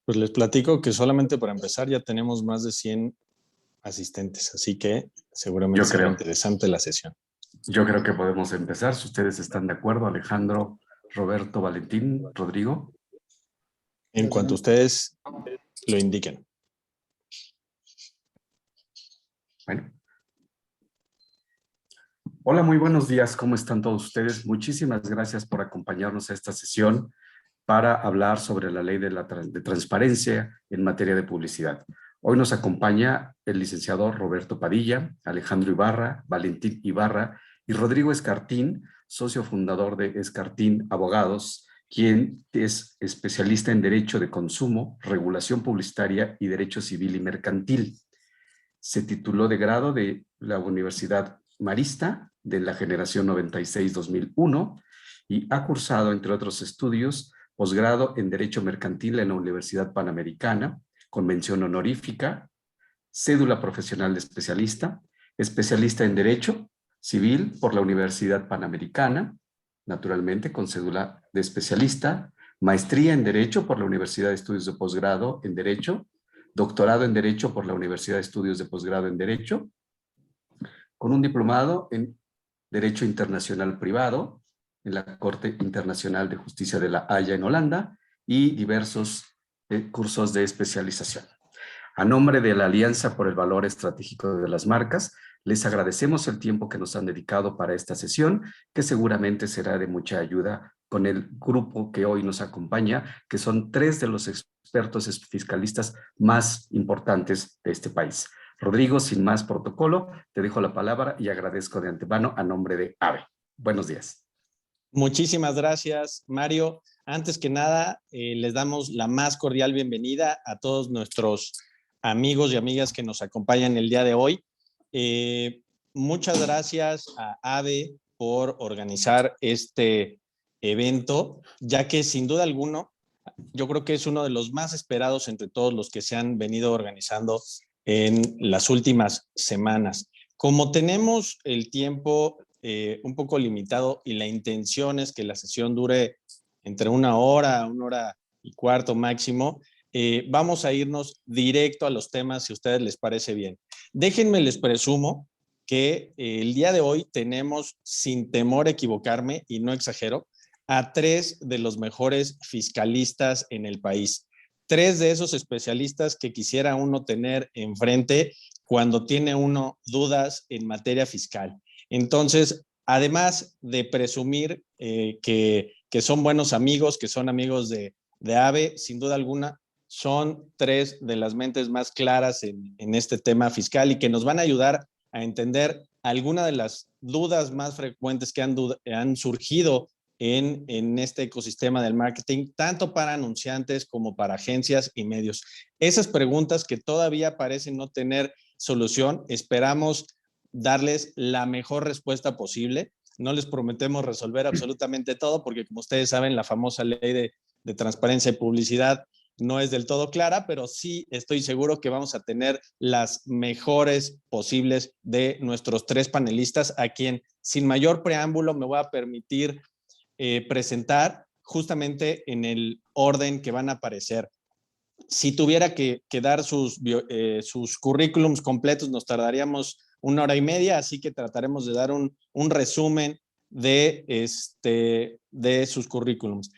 Pues les platico que solamente para empezar ya tenemos más de 100 asistentes, así que seguramente será interesante la sesión. Yo creo que podemos empezar, si ustedes están de acuerdo. Alejandro, Roberto, Valentín, Rodrigo. En cuanto ustedes lo indiquen. Bueno. Hola, muy buenos días. ¿Cómo están todos ustedes? Muchísimas gracias por acompañarnos a esta sesión para hablar sobre la ley de transparencia en materia de publicidad. Hoy nos acompaña el licenciado Roberto Padilla, Alejandro Ibarra, Valentín Ibarra y Rodrigo Escartín, socio fundador de Escartín Abogados, quien es especialista en Derecho de Consumo, Regulación Publicitaria y Derecho Civil y Mercantil. Se tituló de grado de la Universidad Marista de la generación 96-2001 y ha cursado, entre otros estudios, posgrado en Derecho Mercantil en la Universidad Panamericana, con mención honorífica, cédula profesional de especialista, especialista en Derecho Civil por la Universidad Panamericana, naturalmente con cédula de especialista, maestría en Derecho por la Universidad de Estudios de Posgrado en Derecho, doctorado en Derecho por la Universidad de Estudios de Posgrado en Derecho, con un diplomado en Derecho Internacional Privado en la Corte Internacional de Justicia de La Haya en Holanda y diversos cursos de especialización. A nombre de la Alianza por el Valor Estratégico de las Marcas, les agradecemos el tiempo que nos han dedicado para esta sesión, que seguramente será de mucha ayuda con el grupo que hoy nos acompaña, que son 3 de los expertos fiscalistas más importantes de este país. Rodrigo, sin más protocolo, te dejo la palabra y agradezco de antemano a nombre de AVE. Buenos días. Muchísimas gracias, Mario. Antes que nada, les damos la más cordial bienvenida a todos nuestros amigos y amigas que nos acompañan el día de hoy. Muchas gracias a AVE por organizar este evento, ya que sin duda alguna, yo creo que es uno de los más esperados entre todos los que se han venido organizando en las últimas semanas. Como tenemos el tiempo un poco limitado y la intención es que la sesión dure entre 1 hora, 1 hora y cuarto máximo, vamos a irnos directo a los temas si a ustedes les parece bien. Déjenme les presumo que el día de hoy tenemos, sin temor a equivocarme, y no exagero, a 3 de los mejores fiscalistas en el país. 3 de esos especialistas que quisiera uno tener enfrente cuando tiene uno dudas en materia fiscal. Entonces, además de presumir que son buenos amigos, que son amigos de AVE, sin duda alguna, son tres de las mentes más claras en este tema fiscal y que nos van a ayudar a entender algunas de las dudas más frecuentes que han surgido en este ecosistema del marketing, tanto para anunciantes como para agencias y medios. Esas preguntas que todavía parecen no tener solución, esperamos darles la mejor respuesta posible. No les prometemos resolver absolutamente todo, porque como ustedes saben, la famosa ley de transparencia y publicidad no es del todo clara, pero sí estoy seguro que vamos a tener las mejores posibles de nuestros tres panelistas, a quien sin mayor preámbulo me voy a permitir presentar justamente en el orden que van a aparecer. Si tuviera que dar sus currículums completos, nos tardaríamos 1 hora y media, así que trataremos de dar un resumen de sus currículums.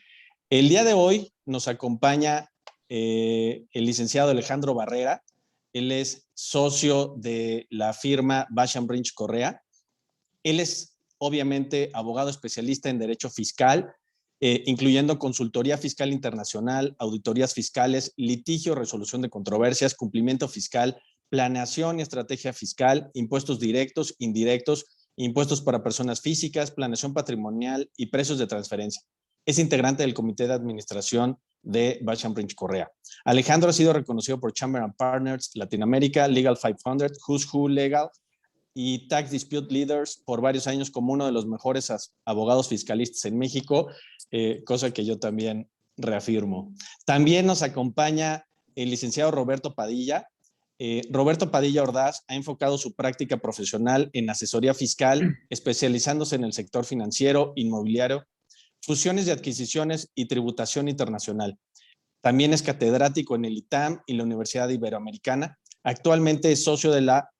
El día de hoy nos acompaña el licenciado Alejandro Barrera. Él es socio de la firma Basham Brinch Correa. Él es obviamente abogado especialista en derecho fiscal, incluyendo consultoría fiscal internacional, auditorías fiscales, litigio, resolución de controversias, cumplimiento fiscal, planeación y estrategia fiscal, impuestos directos, indirectos, impuestos para personas físicas, planeación patrimonial y precios de transferencia. Es integrante del comité de administración de Basham Brinch Correa. Alejandro ha sido reconocido por Chamber and Partners Latinoamérica, Legal 500, Who's Who Legal y Tax Dispute Leaders por varios años como uno de los mejores abogados fiscalistas en México, cosa que yo también reafirmo. También nos acompaña el licenciado Roberto Padilla. Roberto Padilla Ordaz ha enfocado su práctica profesional en asesoría fiscal, especializándose en el sector financiero, inmobiliario, fusiones y adquisiciones y tributación internacional. También es catedrático en el ITAM y la Universidad Iberoamericana. Actualmente es socio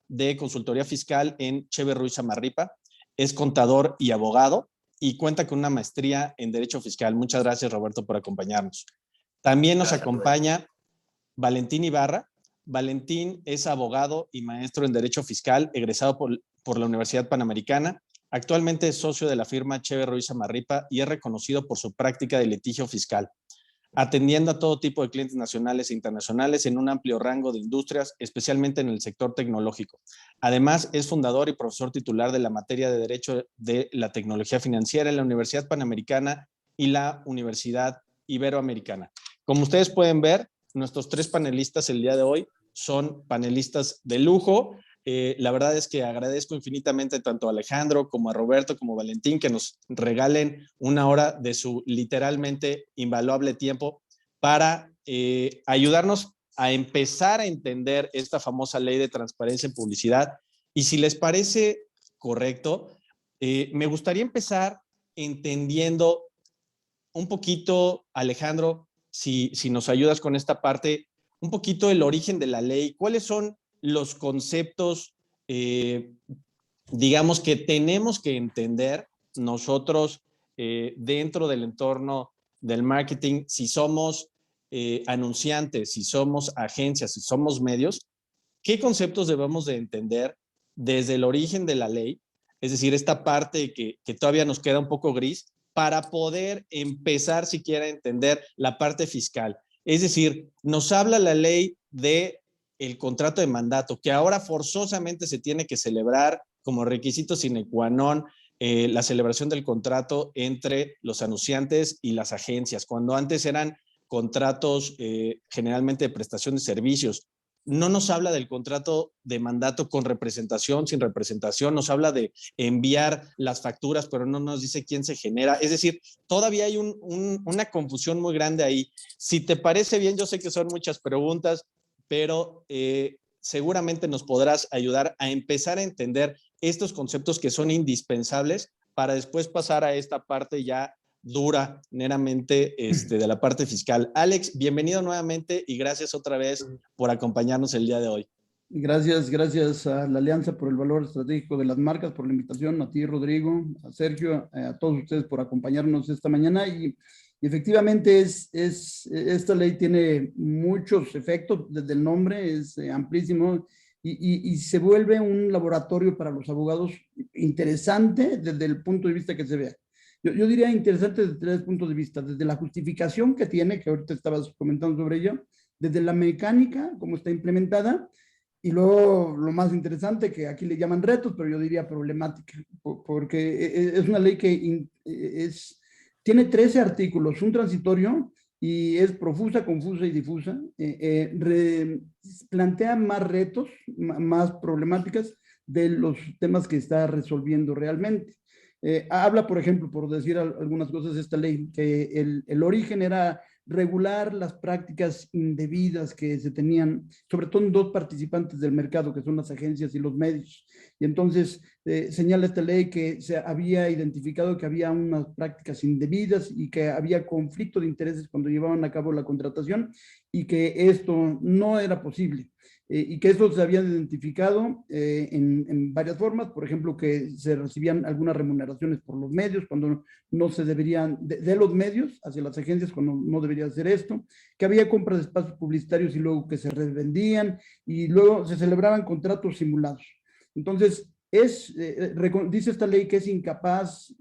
de consultoría fiscal en Chever Ruiz Amarripa. Es contador y abogado y cuenta con una maestría en Derecho Fiscal. Muchas gracias, Roberto, por acompañarnos. También nos acompaña Valentín Ibarra. Valentín es abogado y maestro en Derecho Fiscal, egresado por la Universidad Panamericana. Actualmente es socio de la firma Chever Ruiz Amarripa y es reconocido por su práctica de litigio fiscal, atendiendo a todo tipo de clientes nacionales e internacionales en un amplio rango de industrias, especialmente en el sector tecnológico. Además, es fundador y profesor titular de la materia de Derecho de la Tecnología Financiera en la Universidad Panamericana y la Universidad Iberoamericana. Como ustedes pueden ver, nuestros tres panelistas el día de hoy son panelistas de lujo. La verdad es que agradezco infinitamente tanto a Alejandro como a Roberto como a Valentín que nos regalen 1 hora de su literalmente invaluable tiempo para ayudarnos a empezar a entender esta famosa ley de transparencia en publicidad. Y si les parece correcto, me gustaría empezar entendiendo un poquito, Alejandro, si nos ayudas con esta parte, un poquito el origen de la ley, cuáles son los conceptos, eh, digamos, que tenemos que entender nosotros dentro del entorno del marketing, si somos anunciantes, si somos agencias, si somos medios, qué conceptos debemos de entender desde el origen de la ley, es decir, esta parte que todavía nos queda un poco gris, para poder empezar siquiera a entender la parte fiscal. Es decir, nos habla la ley de el contrato de mandato, que ahora forzosamente se tiene que celebrar como requisito sine qua non la celebración del contrato entre los anunciantes y las agencias, cuando antes eran contratos generalmente de prestación de servicios. No nos habla del contrato de mandato con representación, sin representación, nos habla de enviar las facturas, pero no nos dice quién se genera. Es decir, todavía hay una confusión muy grande ahí. Si te parece bien, yo sé que son muchas preguntas, pero seguramente nos podrás ayudar a empezar a entender estos conceptos que son indispensables para después pasar a esta parte ya dura, meramente de la parte fiscal. Alex, bienvenido nuevamente y gracias otra vez por acompañarnos el día de hoy. Gracias a la Alianza por el Valor Estratégico de las Marcas, por la invitación, a ti, Rodrigo, a Sergio, a todos ustedes por acompañarnos esta mañana. Y efectivamente esta ley tiene muchos efectos, desde el nombre es amplísimo, y se vuelve un laboratorio para los abogados interesante desde el punto de vista que se vea. Yo diría interesante desde 3 puntos de vista, desde la justificación que tiene, que ahorita estabas comentando sobre ello, desde la mecánica, cómo está implementada, y luego lo más interesante, que aquí le llaman retos, pero yo diría problemática, porque es una ley que tiene 13 artículos, un transitorio, y es profusa, confusa y difusa. Plantea más retos, más problemáticas de los temas que está resolviendo realmente. Habla, por ejemplo, por decir algunas cosas de esta ley, que el origen era regular las prácticas indebidas que se tenían, sobre todo en 2 participantes del mercado, que son las agencias y los medios. Y entonces señala esta ley que se había identificado que había unas prácticas indebidas y que había conflicto de intereses cuando llevaban a cabo la contratación y que esto no era posible. Y que eso se había identificado en varias formas, por ejemplo, que se recibían algunas remuneraciones por los medios cuando no se deberían, de los medios hacia las agencias cuando no debería hacer esto, que había compras de espacios publicitarios y luego que se revendían y luego se celebraban contratos simulados. Entonces, dice esta ley que es incapaz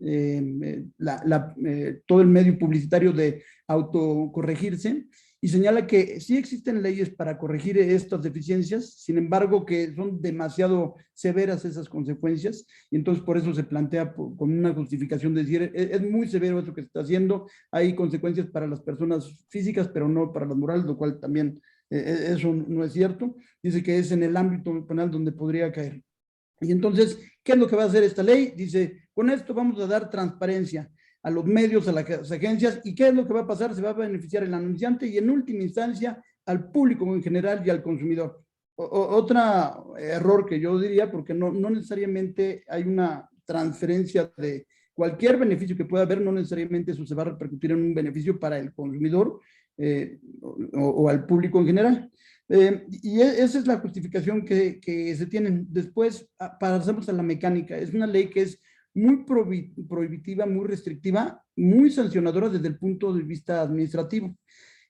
todo el medio publicitario de autocorregirse, y señala que sí existen leyes para corregir estas deficiencias, sin embargo que son demasiado severas esas consecuencias, y entonces por eso se plantea con una justificación de decir, es muy severo eso que se está haciendo, hay consecuencias para las personas físicas, pero no para las morales, lo cual también eso no es cierto. Dice que es en el ámbito penal donde podría caer. Y entonces, ¿qué es lo que va a hacer esta ley? Dice, con esto vamos a dar transparencia a los medios, a las agencias, y ¿qué es lo que va a pasar? Se va a beneficiar el anunciante y en última instancia al público en general y al consumidor. Otro error que yo diría, porque no necesariamente hay una transferencia de cualquier beneficio que pueda haber, no necesariamente eso se va a repercutir en un beneficio para el consumidor o al público en general. Y esa es la justificación que se tienen. Después, pasamos a la mecánica. Es una ley que es muy prohibitiva, muy restrictiva, muy sancionadora desde el punto de vista administrativo.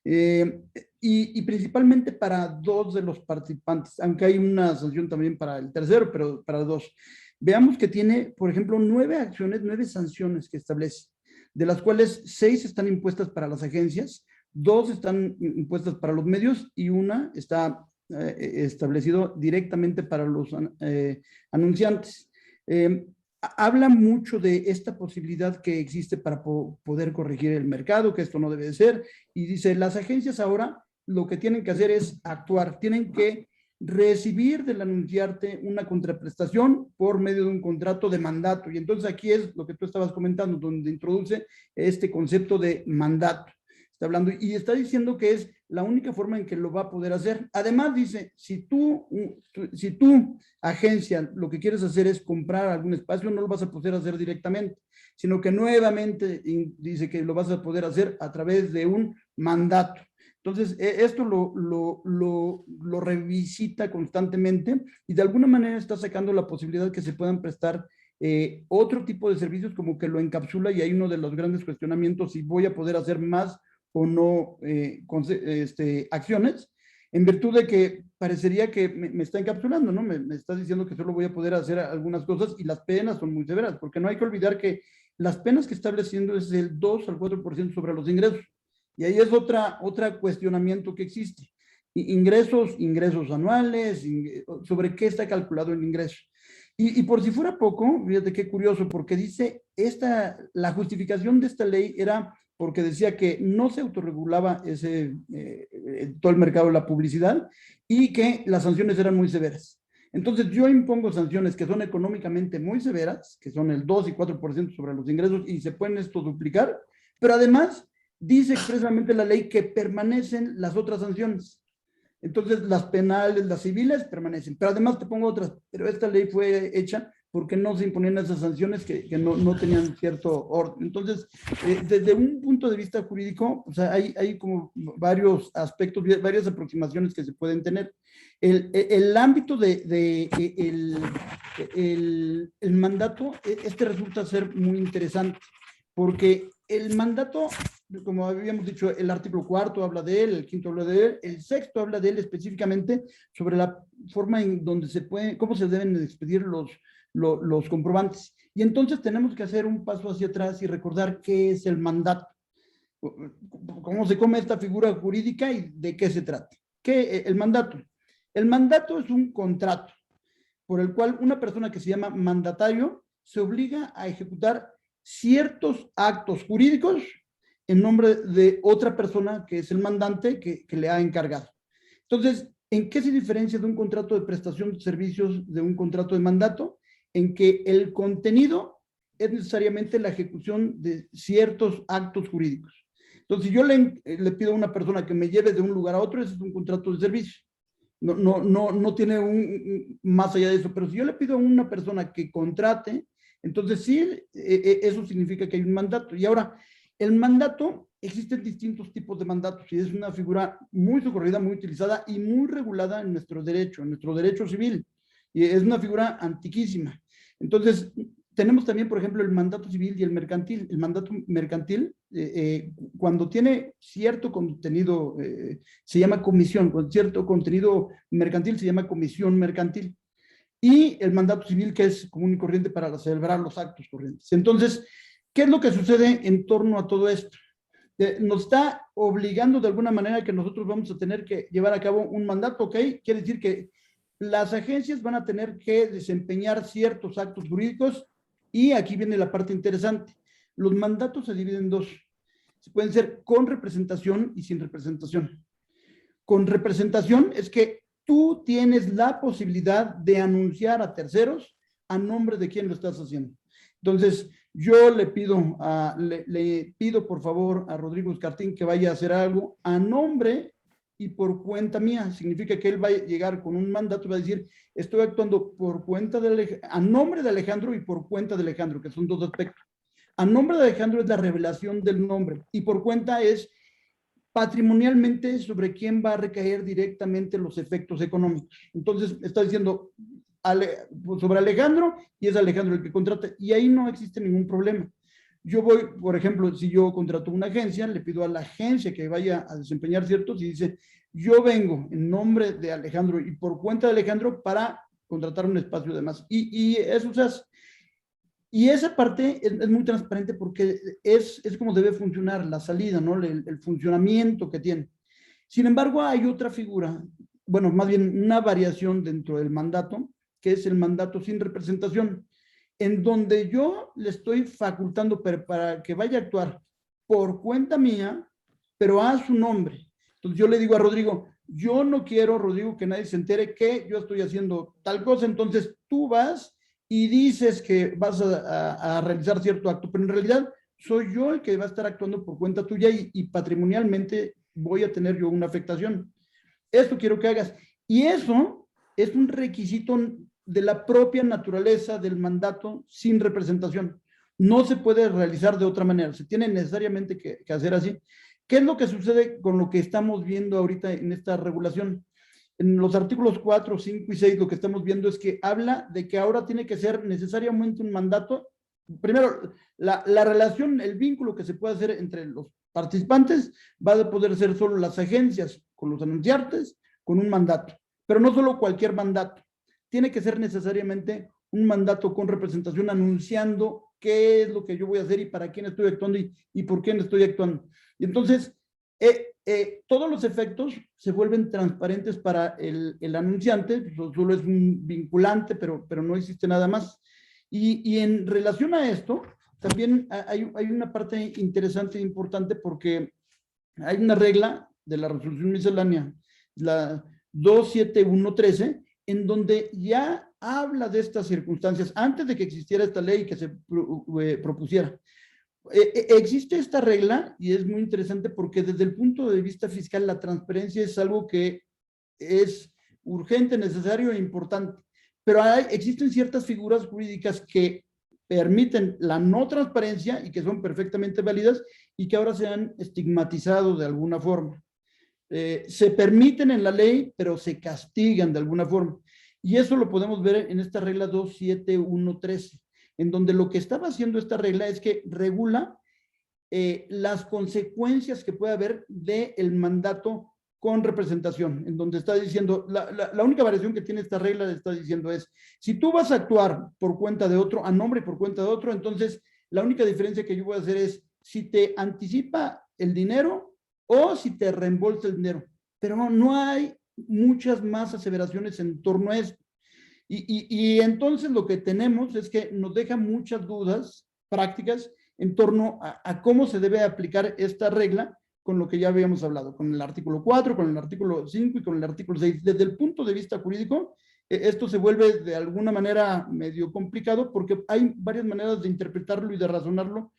Y principalmente para 2 de los participantes, aunque hay una sanción también para el tercero, pero para 2. Veamos que tiene, por ejemplo, 9 acciones, 9 sanciones que establece, de las cuales 6 están impuestas para las agencias, 2 están impuestas para los medios y una está establecido directamente para los anunciantes. Habla mucho de esta posibilidad que existe para poder corregir el mercado, que esto no debe de ser, y dice, las agencias ahora lo que tienen que hacer es actuar, tienen que recibir del anunciante una contraprestación por medio de un contrato de mandato, y entonces aquí es lo que tú estabas comentando, donde introduce este concepto de mandato. Está hablando y está diciendo que es la única forma en que lo va a poder hacer. Además dice, si tú, agencia, lo que quieres hacer es comprar algún espacio, no lo vas a poder hacer directamente, sino que nuevamente dice que lo vas a poder hacer a través de un mandato. Entonces, esto lo revisita constantemente y de alguna manera está sacando la posibilidad que se puedan prestar otro tipo de servicios, como que lo encapsula, y hay uno de los grandes cuestionamientos, si voy a poder hacer más o no acciones, en virtud de que parecería que me está encapsulando, ¿no? Me está diciendo que solo voy a poder hacer algunas cosas y las penas son muy severas, porque no hay que olvidar que las penas que está estableciendo es del 2 al 4% sobre los ingresos. Y ahí es otra cuestionamiento que existe. Ingresos anuales, sobre qué está calculado el ingreso. Y por si fuera poco, fíjate qué curioso, porque dice, la justificación de esta ley era porque decía que no se autorregulaba todo el mercado de la publicidad y que las sanciones eran muy severas. Entonces yo impongo sanciones que son económicamente muy severas, que son el 2 y 4% sobre los ingresos, y se pueden esto duplicar, pero además dice expresamente la ley que permanecen las otras sanciones. Entonces las penales, las civiles permanecen, pero además te pongo otras, pero esta ley fue hecha porque no se imponían esas sanciones que no tenían cierto orden. Entonces, desde un punto de vista jurídico, o sea, hay como varios aspectos, varias aproximaciones que se pueden tener. El ámbito el mandato, resulta ser muy interesante, porque el mandato como habíamos dicho, el artículo 4 habla de él, el 5º habla de él, el 6º habla de él específicamente sobre la forma en donde se puede, cómo se deben expedir los comprobantes. Y entonces tenemos que hacer un paso hacia atrás y recordar qué es el mandato, cómo se come esta figura jurídica y de qué se trata. ¿Qué el mandato? El mandato es un contrato por el cual una persona que se llama mandatario se obliga a ejecutar ciertos actos jurídicos en nombre de otra persona que es el mandante que le ha encargado. Entonces, ¿en qué se diferencia de un contrato de prestación de servicios de un contrato de mandato? En que el contenido es necesariamente la ejecución de ciertos actos jurídicos. Entonces, si yo le pido a una persona que me lleve de un lugar a otro, ese es un contrato de servicio. No tiene más allá de eso, pero si yo le pido a una persona que contrate, entonces sí, eso significa que hay un mandato. Y ahora, el mandato, existen distintos tipos de mandatos y es una figura muy socorrida, muy utilizada y muy regulada en nuestro derecho civil. Y es una figura antiquísima. Entonces, tenemos también, por ejemplo, el mandato civil y el mercantil. El mandato mercantil, cuando tiene cierto contenido, se llama comisión, con cierto contenido mercantil se llama comisión mercantil. Y el mandato civil, que es común y corriente para celebrar los actos corrientes. Entonces, ¿qué es lo que sucede en torno a todo esto? Nos está obligando de alguna manera que nosotros vamos a tener que llevar a cabo un mandato, ¿ok? Quiere decir que las agencias van a tener que desempeñar ciertos actos jurídicos y aquí viene la parte interesante. Los mandatos se dividen en dos. Se pueden ser con representación y sin representación. Con representación es que tú tienes la posibilidad de anunciar a terceros a nombre de quién lo estás haciendo. Entonces, yo le pido por favor a Rodrigo Escartín que vaya a hacer algo a nombre y por cuenta mía. Significa que él va a llegar con un mandato y va a decir, estoy actuando por cuenta a nombre de Alejandro y por cuenta de Alejandro, que son dos aspectos. A nombre de Alejandro es la revelación del nombre y por cuenta es patrimonialmente sobre quién va a recaer directamente los efectos económicos. Entonces, está diciendo sobre Alejandro y es Alejandro el que contrata y ahí no existe ningún problema. Yo voy, por ejemplo, si yo contrato una agencia, le pido a la agencia que vaya a desempeñar ciertos y dice, yo vengo en nombre de Alejandro y por cuenta de Alejandro para contratar un espacio de más. Y eso se hace. Y esa parte es muy transparente porque es como debe funcionar la salida, ¿no? El funcionamiento que tiene. Sin embargo, hay otra figura, bueno, más bien una variación dentro del mandato, que es el mandato sin representación, en donde yo le estoy facultando para que vaya a actuar por cuenta mía, pero a su nombre. Entonces yo le digo a Rodrigo, yo no quiero, Rodrigo, que nadie se entere que yo estoy haciendo tal cosa, entonces tú vas y dices que vas a realizar cierto acto, pero en realidad soy yo el que va a estar actuando por cuenta tuya y patrimonialmente voy a tener yo una afectación. Esto quiero que hagas. Y eso es un requisito de la propia naturaleza del mandato sin representación. No se puede realizar de otra manera, se tiene necesariamente que hacer así. ¿Qué es lo que sucede con lo que estamos viendo ahorita en esta regulación? En los artículos 4, 5 y 6 lo que estamos viendo es que habla de que ahora tiene que ser necesariamente un mandato. Primero, la relación, el vínculo que se puede hacer entre los participantes va a poder ser solo las agencias con los anunciantes con un mandato, pero no solo cualquier mandato. Tiene que ser necesariamente un mandato con representación anunciando qué es lo que yo voy a hacer y para quién estoy actuando y por quién estoy actuando. Y entonces, todos los efectos se vuelven transparentes para el anunciante, solo es un vinculante, pero no existe nada más. Y en relación a esto, también hay una parte interesante e importante porque hay una regla de la resolución miscelánea, la 27113, en donde ya habla de estas circunstancias antes de que existiera esta ley que se propusiera. Existe esta regla y es muy interesante porque desde el punto de vista fiscal la transparencia es algo que es urgente, necesario e importante, pero existen ciertas figuras jurídicas que permiten la no transparencia y que son perfectamente válidas y que ahora se han estigmatizado de alguna forma. Se permiten en la ley, pero se castigan de alguna forma. Y eso lo podemos ver en esta regla 27113, en donde lo que estaba haciendo esta regla es que regula las consecuencias que puede haber del mandato con representación, en donde está diciendo, la única variación que tiene esta regla está diciendo es, si tú vas a actuar por cuenta de otro, a nombre y por cuenta de otro, entonces la única diferencia que yo voy a hacer es si te anticipa el dinero o si te reembolsa el dinero, pero no hay muchas más aseveraciones en torno a esto. Y entonces lo que tenemos es que nos deja muchas dudas prácticas en torno a cómo se debe aplicar esta regla con lo que ya habíamos hablado, con el artículo 4, con el artículo 5 y con el artículo 6. Desde el punto de vista jurídico, esto se vuelve de alguna manera medio complicado porque hay varias maneras de interpretarlo y de razonarlo,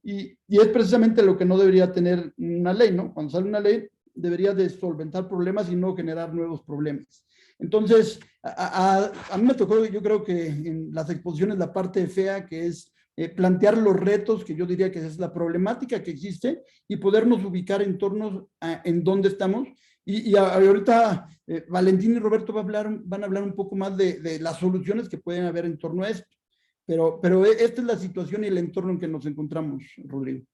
y es precisamente lo que no debería tener una ley, ¿no? Cuando sale una ley, debería de solventar problemas y no generar nuevos problemas. Entonces, a mí me tocó, yo creo que en las exposiciones, la parte fea, que es plantear los retos, que yo diría que es la problemática que existe, y podernos ubicar en torno a en dónde estamos. Y ahorita Valentín y Roberto van a hablar un poco más de las soluciones que pueden haber en torno a esto. Pero esta es la situación y el entorno en que nos encontramos, Rodrigo.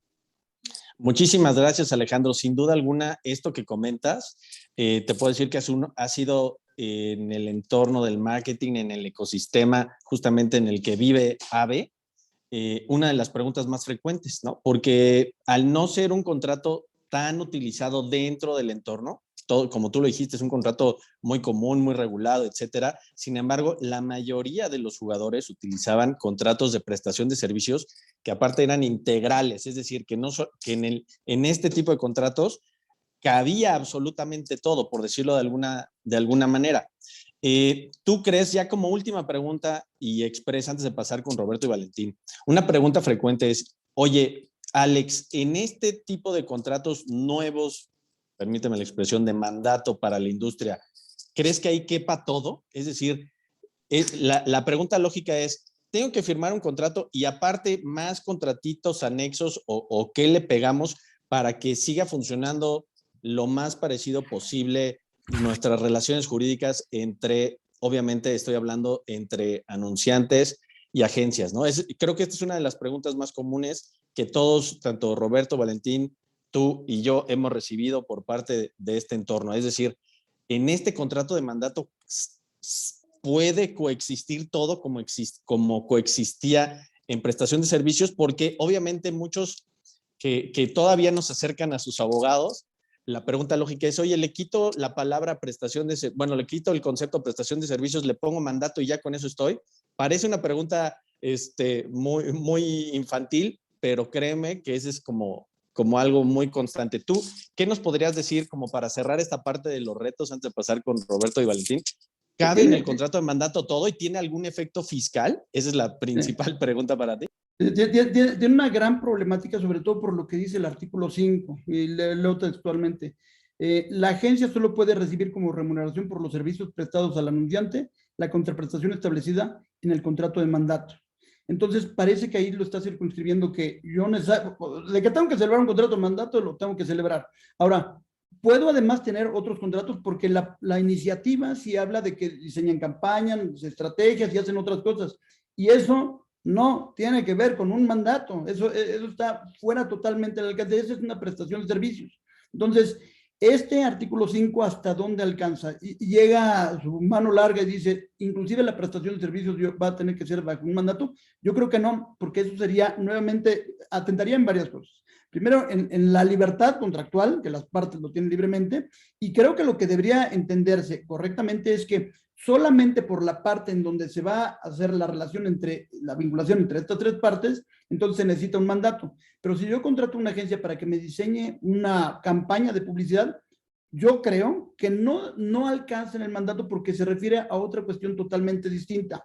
Muchísimas gracias, Alejandro. Sin duda alguna, esto que comentas, te puedo decir que ha sido en el entorno del marketing, en el ecosistema justamente en el que vive AVE, una de las preguntas más frecuentes, ¿no? Porque al no ser un contrato tan utilizado dentro del entorno, todo, como tú lo dijiste, es un contrato muy común, muy regulado, etcétera. Sin embargo, la mayoría de los jugadores utilizaban contratos de prestación de servicios que aparte eran integrales, es decir, que en este tipo de contratos cabía absolutamente todo, por decirlo de alguna manera. ¿Tú crees, ya como última pregunta y expresa antes de pasar con Roberto y Valentín, una pregunta frecuente es, oye, Alex, en este tipo de contratos nuevos, permíteme la expresión, de mandato para la industria, ¿crees que ahí quepa todo? Es decir, la pregunta lógica es, ¿tengo que firmar un contrato y aparte más contratitos anexos o qué le pegamos para que siga funcionando lo más parecido posible nuestras relaciones jurídicas entre, obviamente estoy hablando entre anunciantes y agencias, ¿no? Creo que esta es una de las preguntas más comunes que todos, tanto Roberto, Valentín, tú y yo hemos recibido por parte de este entorno. Es decir, en este contrato de mandato puede coexistir todo como coexistía en prestación de servicios, porque obviamente muchos que todavía nos acercan a sus abogados, la pregunta lógica es, oye, le quito la palabra prestación de, bueno, le quito el concepto prestación de servicios, le pongo mandato y ya con eso estoy. Parece una pregunta muy, muy infantil, pero créeme que ese es como algo muy constante. ¿Tú qué nos podrías decir como para cerrar esta parte de los retos antes de pasar con Roberto y Valentín? ¿Cabe en el contrato de mandato todo y tiene algún efecto fiscal? Esa es la principal pregunta para ti. Tiene una gran problemática, sobre todo por lo que dice el artículo 5, y leo textualmente. La agencia solo puede recibir como remuneración por los servicios prestados al anunciante la contraprestación establecida en el contrato de mandato. Entonces, parece que ahí lo está circunscribiendo, que yo de que tengo que celebrar un contrato de mandato, lo tengo que celebrar. Ahora, puedo además tener otros contratos porque la iniciativa sí habla de que diseñan campañas, estrategias y hacen otras cosas. Y eso no tiene que ver con un mandato. Eso está fuera totalmente del alcance. Eso es una prestación de servicios. Entonces, este artículo 5, ¿hasta dónde alcanza? Y llega su mano larga y dice, inclusive la prestación de servicios va a tener que ser bajo un mandato. Yo creo que no, porque eso sería nuevamente, atentaría en varias cosas. Primero, en la libertad contractual, que las partes lo tienen libremente, y creo que lo que debería entenderse correctamente es que solamente por la parte en donde se va a hacer la relación la vinculación entre estas tres partes, entonces se necesita un mandato. Pero si yo contrato una agencia para que me diseñe una campaña de publicidad, yo creo que no alcanza en el mandato porque se refiere a otra cuestión totalmente distinta.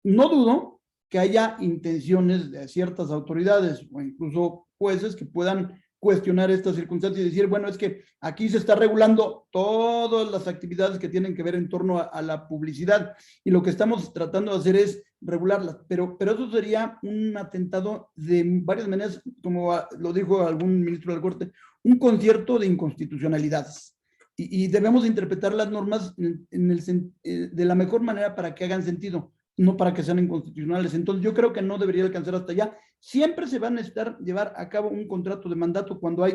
No dudo que haya intenciones de ciertas autoridades o incluso jueces que puedan cuestionar estas circunstancias y decir, bueno, es que aquí se está regulando todas las actividades que tienen que ver en torno a la publicidad y lo que estamos tratando de hacer es regularlas, pero eso sería un atentado de varias maneras, como lo dijo algún ministro de la Corte, un concierto de inconstitucionalidades y debemos interpretar las normas de la mejor manera para que hagan sentido. no para que sean inconstitucionales. Entonces yo creo que no debería alcanzar hasta allá. Siempre se va a necesitar llevar a cabo un contrato de mandato cuando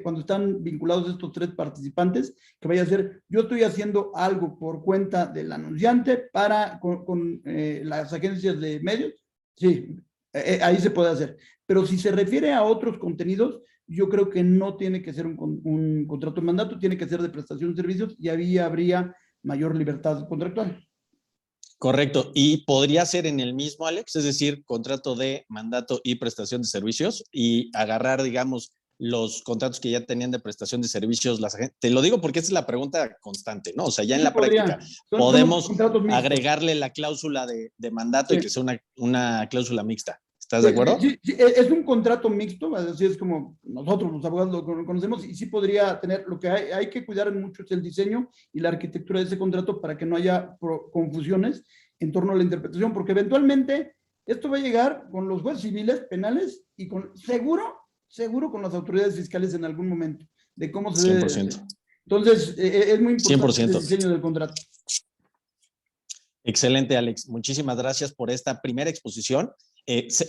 cuando están vinculados estos tres participantes, que vaya a ser, yo estoy haciendo algo por cuenta del anunciante con las agencias de medios, sí, ahí se puede hacer. Pero si se refiere a otros contenidos, yo creo que no tiene que ser un contrato de mandato, tiene que ser de prestación de servicios y ahí habría mayor libertad contractual. Correcto. Y podría ser en el mismo, Alex, es decir, contrato de mandato y prestación de servicios y agarrar, digamos, los contratos que ya tenían de prestación de servicios. Te lo digo porque esta es la pregunta constante, ¿no? O sea, ya Sí, en sí la práctica podría. Son podemos contratos mixtos. agregarle la cláusula de mandato y Sí. que sea una cláusula mixta. ¿Estás de acuerdo? Sí, sí, es un contrato mixto, así es como nosotros los abogados lo conocemos y sí podría tener, lo que hay que cuidar mucho es el diseño y la arquitectura de ese contrato para que no haya confusiones en torno a la interpretación, porque eventualmente esto va a llegar con los jueces civiles, penales y seguro con las autoridades fiscales en algún momento, de cómo se debe hacer. 100%. Entonces, es muy importante el 100%. diseño del contrato. Excelente, Alex. Muchísimas gracias por esta primera exposición.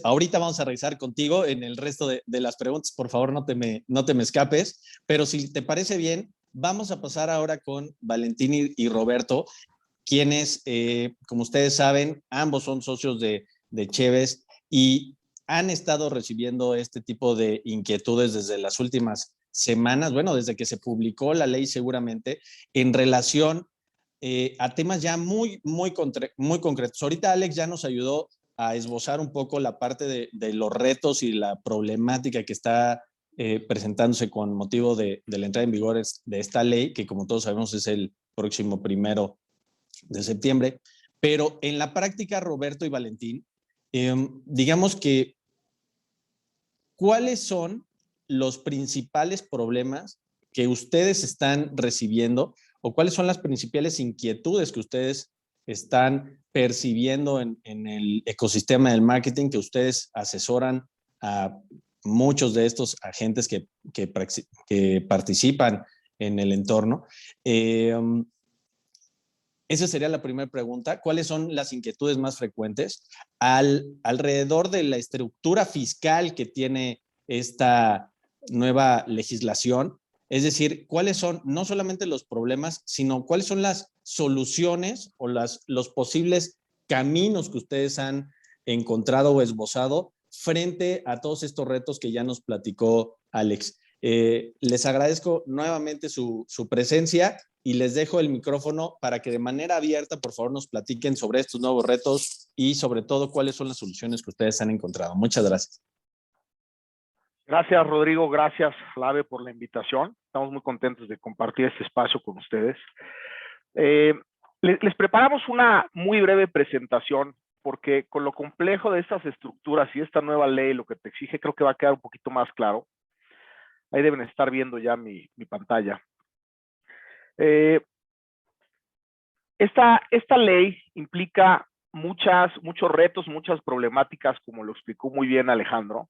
Ahorita vamos a revisar contigo en el resto de las preguntas. Por favor, no te me escapes. Pero si te parece bien, vamos a pasar ahora con Valentín y Roberto, quienes, como ustedes saben, ambos son socios de Cheves y han estado recibiendo este tipo de inquietudes desde las últimas semanas, bueno, desde que se publicó la ley seguramente, en relación a temas ya muy concretos. Ahorita Alex ya nos ayudó a esbozar un poco la parte de los retos y la problemática que está presentándose con motivo de la entrada en vigor de esta ley, que como todos sabemos es el próximo 1 de septiembre. Pero en la práctica, Roberto y Valentín, digamos que, ¿cuáles son los principales problemas que ustedes están recibiendo o cuáles son las principales inquietudes que ustedes están percibiendo en el ecosistema del marketing, que ustedes asesoran a muchos de estos agentes que participan en el entorno? Esa sería la primera pregunta. ¿Cuáles son las inquietudes más frecuentes alrededor de la estructura fiscal que tiene esta nueva legislación? Es decir, ¿cuáles son no solamente los problemas, sino cuáles son las soluciones o los posibles caminos que ustedes han encontrado o esbozado frente a todos estos retos que ya nos platicó Alex? Les agradezco nuevamente su presencia y les dejo el micrófono para que de manera abierta, por favor, nos platiquen sobre estos nuevos retos y sobre todo cuáles son las soluciones que ustedes han encontrado. Muchas gracias. Gracias, Rodrigo. Gracias, Flave, por la invitación. Estamos muy contentos de compartir este espacio con ustedes. Les preparamos una muy breve presentación porque con lo complejo de estas estructuras y esta nueva ley, lo que te exige, creo que va a quedar un poquito más claro. Ahí deben estar viendo ya mi pantalla. Esta ley implica muchos retos, muchas problemáticas, como lo explicó muy bien Alejandro.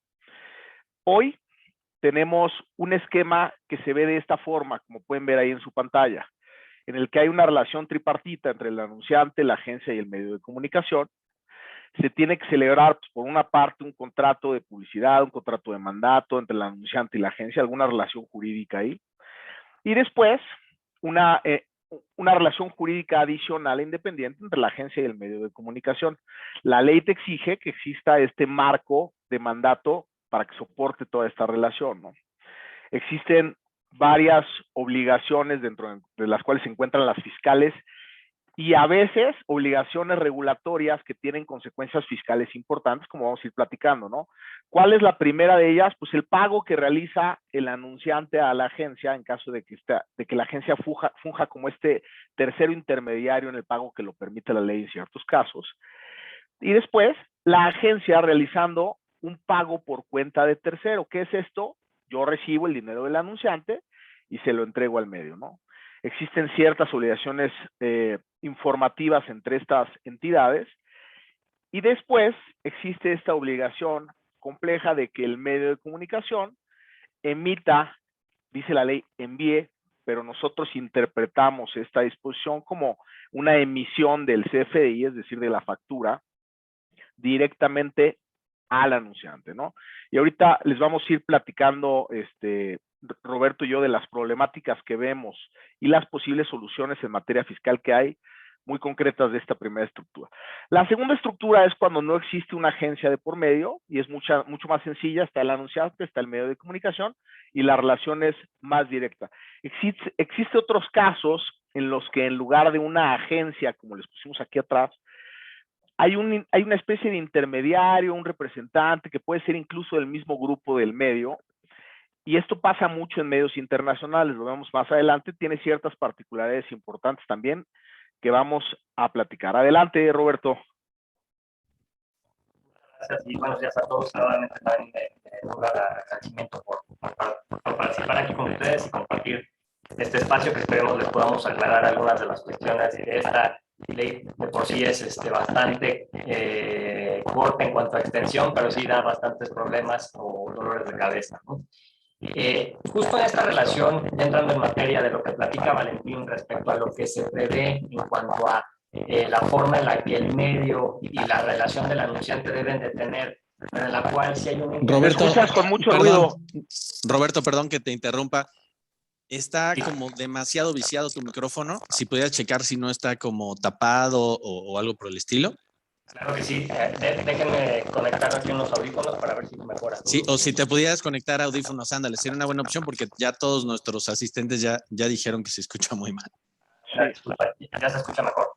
Hoy tenemos un esquema que se ve de esta forma, como pueden ver ahí en su pantalla, en el que hay una relación tripartita entre el anunciante, la agencia y el medio de comunicación. Se tiene que celebrar, pues, por una parte, un contrato de publicidad, un contrato de mandato entre el anunciante y la agencia, alguna relación jurídica ahí. Y después, una relación jurídica adicional e independiente entre la agencia y el medio de comunicación. La ley te exige que exista este marco de mandato para que soporte toda esta relación, ¿no? Existen varias obligaciones dentro de las cuales se encuentran las fiscales y a veces obligaciones regulatorias que tienen consecuencias fiscales importantes, como vamos a ir platicando, ¿no? ¿Cuál es la primera de ellas? Pues el pago que realiza el anunciante a la agencia en caso de que la agencia funja como este tercero intermediario en el pago que lo permite la ley en ciertos casos. Y después, la agencia realizando un pago por cuenta de tercero. ¿Qué es esto? Yo recibo el dinero del anunciante y se lo entrego al medio, ¿no? Existen ciertas obligaciones informativas entre estas entidades y después existe esta obligación compleja de que el medio de comunicación emita, dice la ley, envíe pero nosotros interpretamos esta disposición como una emisión del CFDI, es decir, de la factura, directamente al anunciante, ¿no? Y ahorita les vamos a ir platicando, Roberto y yo, de las problemáticas que vemos y las posibles soluciones en materia fiscal que hay, muy concretas, de esta primera estructura. La segunda estructura es cuando no existe una agencia de por medio y es mucho más sencilla. Está el anunciante, está el medio de comunicación y la relación es más directa. Existe otros casos en los que en lugar de una agencia, como les pusimos aquí atrás, hay una especie de intermediario, un representante que puede ser incluso del mismo grupo del medio, y esto pasa mucho en medios internacionales, lo vemos más adelante. Tiene ciertas particularidades importantes también que vamos a platicar. Adelante, Roberto. Gracias y buenos días a todos. Nuevamente también agradecimiento por participar aquí con ustedes y compartir este espacio, que esperemos les podamos aclarar algunas de las cuestiones. Esta ley de por sí es bastante corta en cuanto a extensión, pero sí da bastantes problemas o dolores de cabeza, ¿no? Justo en esta relación, entrando en materia de lo que platica Valentín respecto a lo que se prevé en cuanto a la forma en la que el medio y la relación del anunciante deben de tener, en la cual si hay un... Roberto, escuchas con mucho ruido. Roberto, perdón que te interrumpa. Está Sí. como demasiado viciado tu micrófono. Si pudieras checar si no está como tapado o algo por el estilo. Claro que sí. Déjenme conectar aquí unos audífonos para ver si mejora. Sí, o si te pudieras conectar a audífonos, ándale, sería una buena opción, porque ya todos nuestros asistentes ya dijeron que se escucha muy mal. Disculpa, ya se escucha mejor.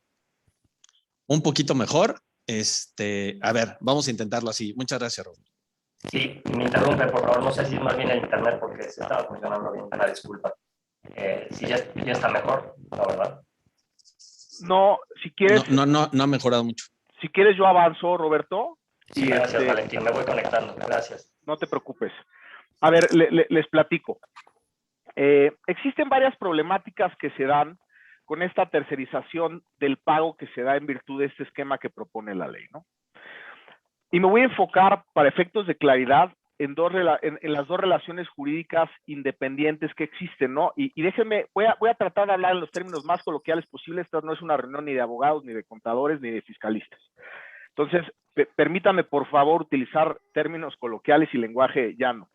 Un poquito mejor. A ver, vamos a intentarlo así. Muchas gracias, Roberto. Sí, me interrumpe, por favor. No sé si es más bien el internet porque se estaba funcionando bien. Una disculpa. Si ya está mejor, la verdad. No, si quieres. No ha mejorado mucho. Si quieres, yo avanzo, Roberto. Sí, gracias, Valentín. Me voy conectando. Gracias. No te preocupes. A ver, les platico. Existen varias problemáticas que se dan con esta tercerización del pago que se da en virtud de este esquema que propone la ley, ¿no? Y me voy a enfocar, para efectos de claridad, en las dos relaciones jurídicas independientes que existen, ¿no? Y déjenme, voy a tratar de hablar en los términos más coloquiales posibles. Esta no es una reunión ni de abogados, ni de contadores, ni de fiscalistas. Entonces, permítame, por favor, utilizar términos coloquiales y lenguaje llano.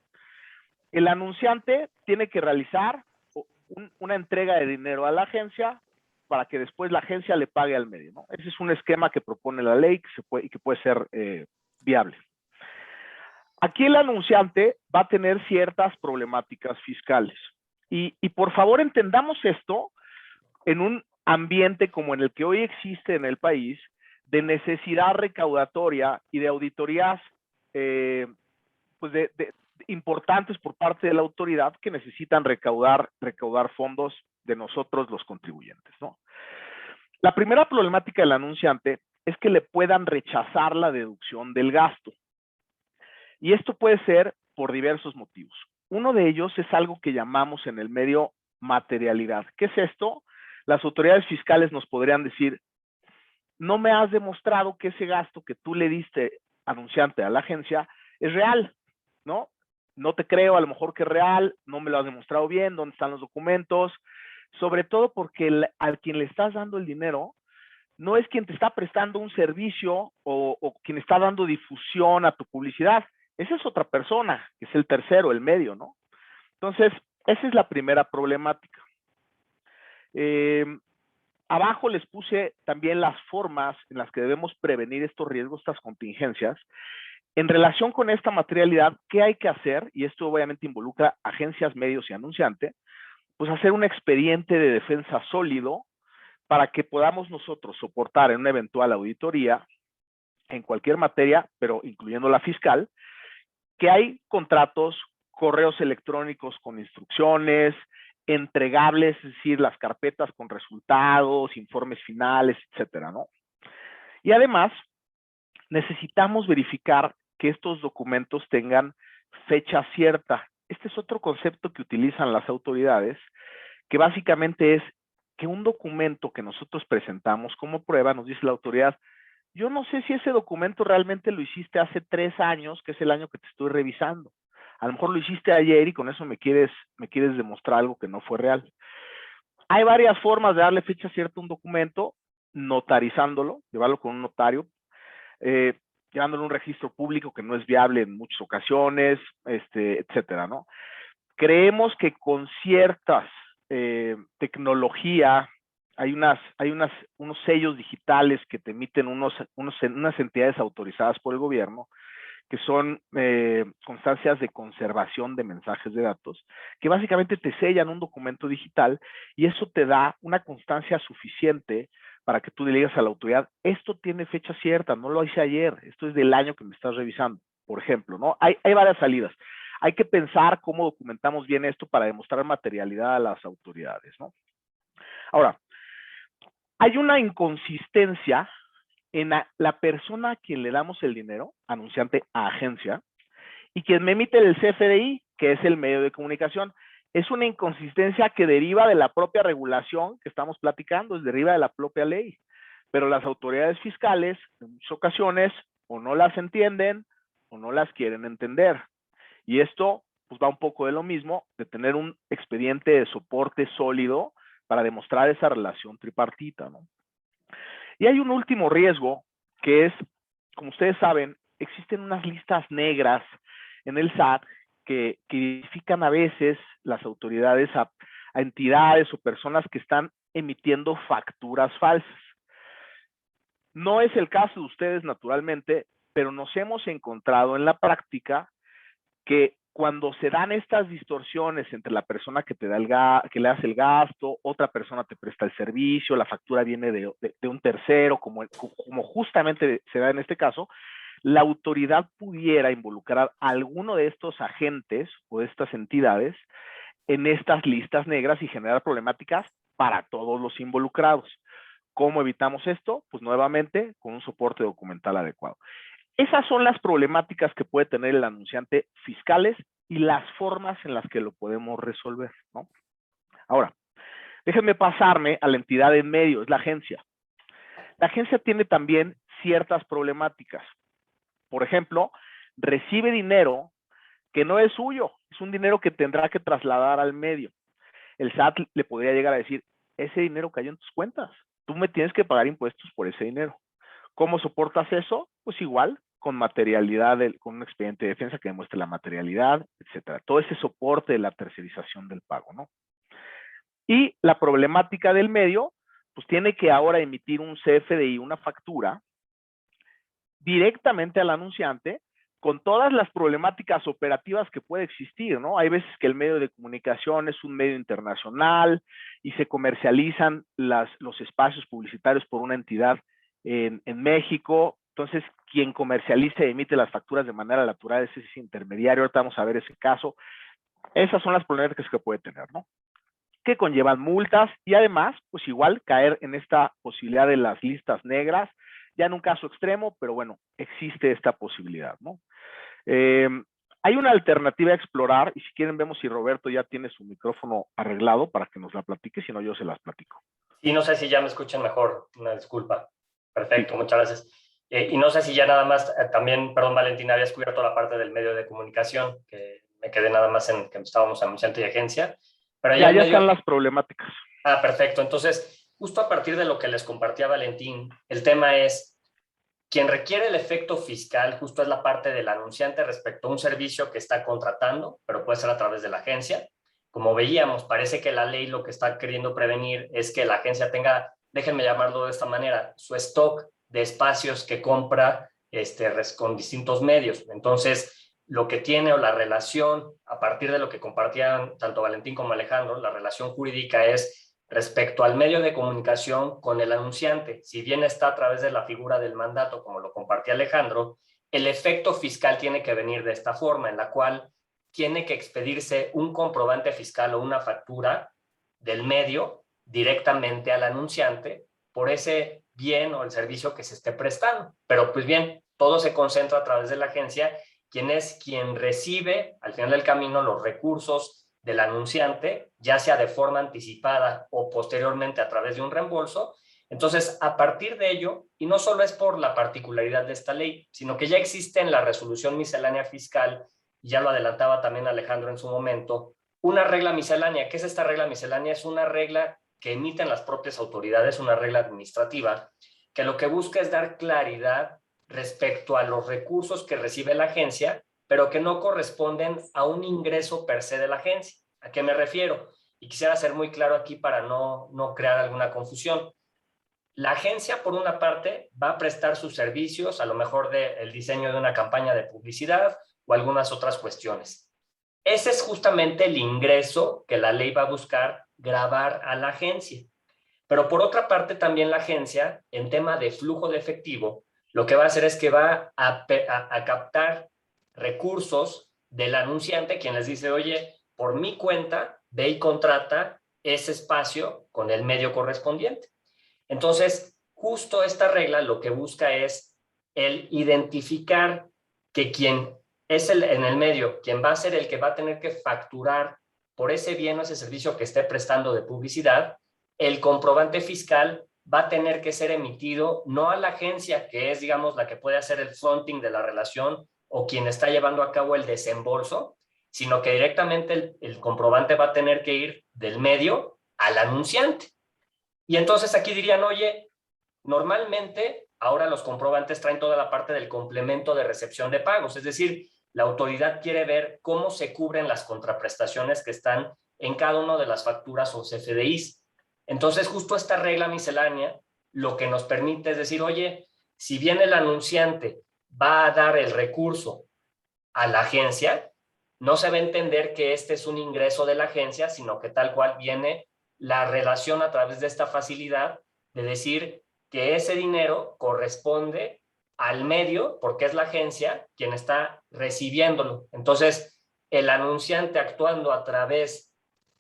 El anunciante tiene que realizar una entrega de dinero a la agencia para que después la agencia le pague al medio, ¿no? Ese es un esquema que propone la ley que puede ser viable. Aquí el anunciante va a tener ciertas problemáticas fiscales. Y por favor, entendamos esto en un ambiente como en el que hoy existe en el país, de necesidad recaudatoria y de auditorías importantes por parte de la autoridad, que necesitan recaudar fondos de nosotros los contribuyentes, ¿no? La primera problemática del anunciante es que le puedan rechazar la deducción del gasto. Y esto puede ser por diversos motivos. Uno de ellos es algo que llamamos en el medio materialidad. ¿Qué es esto? Las autoridades fiscales nos podrían decir: no me has demostrado que ese gasto que tú le diste, anunciante, a la agencia es real, ¿no? No te creo, a lo mejor que es real, no me lo has demostrado bien, ¿dónde están los documentos? Sobre todo porque al quien le estás dando el dinero no es quien te está prestando un servicio o quien está dando difusión a tu publicidad. Esa es otra persona, que es el tercero, el medio, ¿no? Entonces, esa es la primera problemática. Abajo les puse también las formas en las que debemos prevenir estos riesgos, estas contingencias. En relación con esta materialidad, ¿qué hay que hacer? Y esto obviamente involucra agencias, medios y anunciante. Pues hacer un expediente de defensa sólido para que podamos nosotros soportar en una eventual auditoría, en cualquier materia, pero incluyendo la fiscal, que hay contratos, correos electrónicos con instrucciones, entregables, es decir, las carpetas con resultados, informes finales, etcétera, ¿no? Y además, necesitamos verificar que estos documentos tengan fecha cierta. Este es otro concepto que utilizan las autoridades, que básicamente es que un documento que nosotros presentamos como prueba, nos dice la autoridad: yo no sé si ese documento realmente lo hiciste hace 3 años, que es el año que te estoy revisando. A lo mejor lo hiciste ayer y con eso me quieres demostrar algo que no fue real. Hay varias formas de darle fecha cierta a un documento: notarizándolo, llevarlo con un notario, llevándolo a un registro público, que no es viable en muchas ocasiones, etcétera, ¿no? Creemos que con ciertas tecnología, hay unos sellos digitales que te emiten unas entidades autorizadas por el gobierno, que son constancias de conservación de mensajes de datos, que básicamente te sellan un documento digital, y eso te da una constancia suficiente para que tú le digas a la autoridad: esto tiene fecha cierta, no lo hice ayer, esto es del año que me estás revisando, por ejemplo, ¿no? Hay varias salidas. Hay que pensar cómo documentamos bien esto para demostrar materialidad a las autoridades, ¿no? Ahora, hay una inconsistencia en la persona a quien le damos el dinero, anunciante a agencia, y quien me emite el CFDI, que es el medio de comunicación. Es una inconsistencia que deriva de la propia regulación que estamos platicando, deriva de la propia ley. Pero las autoridades fiscales, en muchas ocasiones, o no las entienden o no las quieren entender. Y esto pues va un poco de lo mismo, de tener un expediente de soporte sólido para demostrar esa relación tripartita, ¿no? Y hay un último riesgo, que es, como ustedes saben, existen unas listas negras en el SAT que identifican a veces las autoridades a entidades o personas que están emitiendo facturas falsas. No es el caso de ustedes, naturalmente, pero nos hemos encontrado en la práctica que cuando se dan estas distorsiones entre la persona que te da que le hace el gasto, otra persona te presta el servicio, la factura viene de un tercero, como justamente se da en este caso, la autoridad pudiera involucrar a alguno de estos agentes o de estas entidades en estas listas negras y generar problemáticas para todos los involucrados. ¿Cómo evitamos esto? Pues nuevamente con un soporte documental adecuado. Esas son las problemáticas que puede tener el anunciante fiscales y las formas en las que lo podemos resolver, ¿no? Ahora, déjenme pasarme a la entidad en medio, es la agencia. La agencia tiene también ciertas problemáticas. Por ejemplo, recibe dinero que no es suyo, es un dinero que tendrá que trasladar al medio. El SAT le podría llegar a decir: ese dinero cayó en tus cuentas, tú me tienes que pagar impuestos por ese dinero. ¿Cómo soportas eso? Pues igual, con materialidad, con un expediente de defensa que demuestre la materialidad, etcétera. Todo ese soporte de la tercerización del pago, ¿no? Y la problemática del medio, pues tiene que ahora emitir un CFDI, una factura, directamente al anunciante, con todas las problemáticas operativas que puede existir, ¿no? Hay veces que el medio de comunicación es un medio internacional y se comercializan los espacios publicitarios por una entidad en México. Entonces, quien comercializa y emite las facturas de manera natural es ese intermediario. Ahorita vamos a ver ese caso. Esas son las problemáticas que puede tener, ¿no? Que conllevan multas y además, pues igual, caer en esta posibilidad de las listas negras, ya en un caso extremo, pero bueno, existe esta posibilidad, ¿no? Hay una alternativa a explorar, y si quieren vemos si Roberto ya tiene su micrófono arreglado para que nos la platique, si no yo se las platico. Y no sé si ya me escuchan mejor, una disculpa. Perfecto, sí. Muchas gracias. Y no sé si ya nada más, también, perdón Valentina, habías cubierto la parte del medio de comunicación, que me quedé nada más en que estábamos anunciante y agencia. Pero ya están las problemáticas. Ah, perfecto. Entonces, justo a partir de lo que les compartía Valentín, el tema es, quien requiere el efecto fiscal justo es la parte del anunciante respecto a un servicio que está contratando, pero puede ser a través de la agencia. Como veíamos, parece que la ley lo que está queriendo prevenir es que la agencia tenga, déjenme llamarlo de esta manera, su stock de espacios que compra con distintos medios. Entonces, lo que tiene o la relación, a partir de lo que compartían tanto Valentín como Alejandro, la relación jurídica es respecto al medio de comunicación con el anunciante. Si bien está a través de la figura del mandato, como lo compartía Alejandro, el efecto fiscal tiene que venir de esta forma, en la cual tiene que expedirse un comprobante fiscal o una factura del medio directamente al anunciante por ese bien o el servicio que se esté prestando. Pero pues bien, todo se concentra a través de la agencia, quien es quien recibe al final del camino los recursos del anunciante, ya sea de forma anticipada o posteriormente a través de un reembolso. Entonces, a partir de ello, y no solo es por la particularidad de esta ley, sino que ya existe en la resolución miscelánea fiscal, y ya lo adelantaba también Alejandro en su momento, una regla miscelánea. ¿Qué es esta regla miscelánea? Es una regla que emiten las propias autoridades, una regla administrativa, que lo que busca es dar claridad respecto a los recursos que recibe la agencia, pero que no corresponden a un ingreso per se de la agencia. ¿A qué me refiero? Y quisiera ser muy claro aquí para no crear alguna confusión. La agencia, por una parte, va a prestar sus servicios, a lo mejor del diseño de una campaña de publicidad o algunas otras cuestiones. Ese es justamente el ingreso que la ley va a buscar gravar a la agencia. Pero por otra parte, también la agencia, en tema de flujo de efectivo, lo que va a hacer es que va a captar recursos del anunciante, quien les dice, oye, por mi cuenta, ve y contrata ese espacio con el medio correspondiente. Entonces, justo esta regla lo que busca es el identificar que quien es en el medio, quien va a ser el que va a tener que facturar por ese bien o ese servicio que esté prestando de publicidad, el comprobante fiscal va a tener que ser emitido no a la agencia, que es, digamos, la que puede hacer el fronting de la relación o quien está llevando a cabo el desembolso, sino que directamente el comprobante va a tener que ir del medio al anunciante. Y entonces aquí dirían, oye, normalmente ahora los comprobantes traen toda la parte del complemento de recepción de pagos, es decir, la autoridad quiere ver cómo se cubren las contraprestaciones que están en cada una de las facturas o CFDIs. Entonces, justo esta regla miscelánea lo que nos permite es decir, oye, si bien el anunciante va a dar el recurso a la agencia, no se va a entender que este es un ingreso de la agencia, sino que tal cual viene la relación a través de esta facilidad de decir que ese dinero corresponde al medio, porque es la agencia quien está recibiéndolo. Entonces, el anunciante actuando a través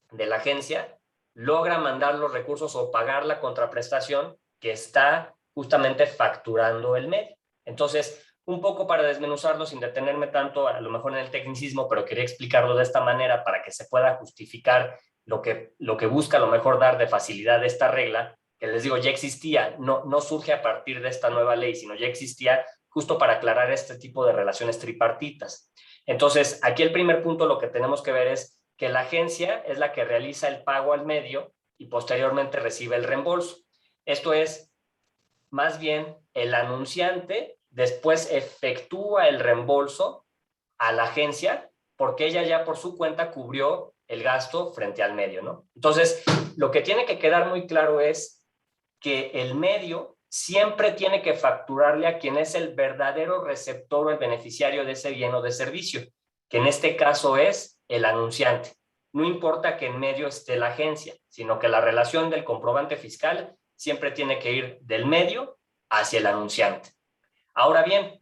de la agencia logra mandar los recursos o pagar la contraprestación que está justamente facturando el medio. Entonces, un poco para desmenuzarlo sin detenerme tanto a lo mejor en el tecnicismo, pero quería explicarlo de esta manera para que se pueda justificar lo que busca a lo mejor dar de facilidad esta regla, que les digo, ya existía, no surge a partir de esta nueva ley, sino ya existía justo para aclarar este tipo de relaciones tripartitas. Entonces, aquí el primer punto lo que tenemos que ver es que la agencia es la que realiza el pago al medio y posteriormente recibe el reembolso. Esto es, más bien, el anunciante después efectúa el reembolso a la agencia porque ella ya por su cuenta cubrió el gasto frente al medio, ¿no? Entonces, lo que tiene que quedar muy claro es que el medio siempre tiene que facturarle a quien es el verdadero receptor o el beneficiario de ese bien o de servicio, que en este caso es el anunciante. No importa que en medio esté la agencia, sino que la relación del comprobante fiscal siempre tiene que ir del medio hacia el anunciante. Ahora bien,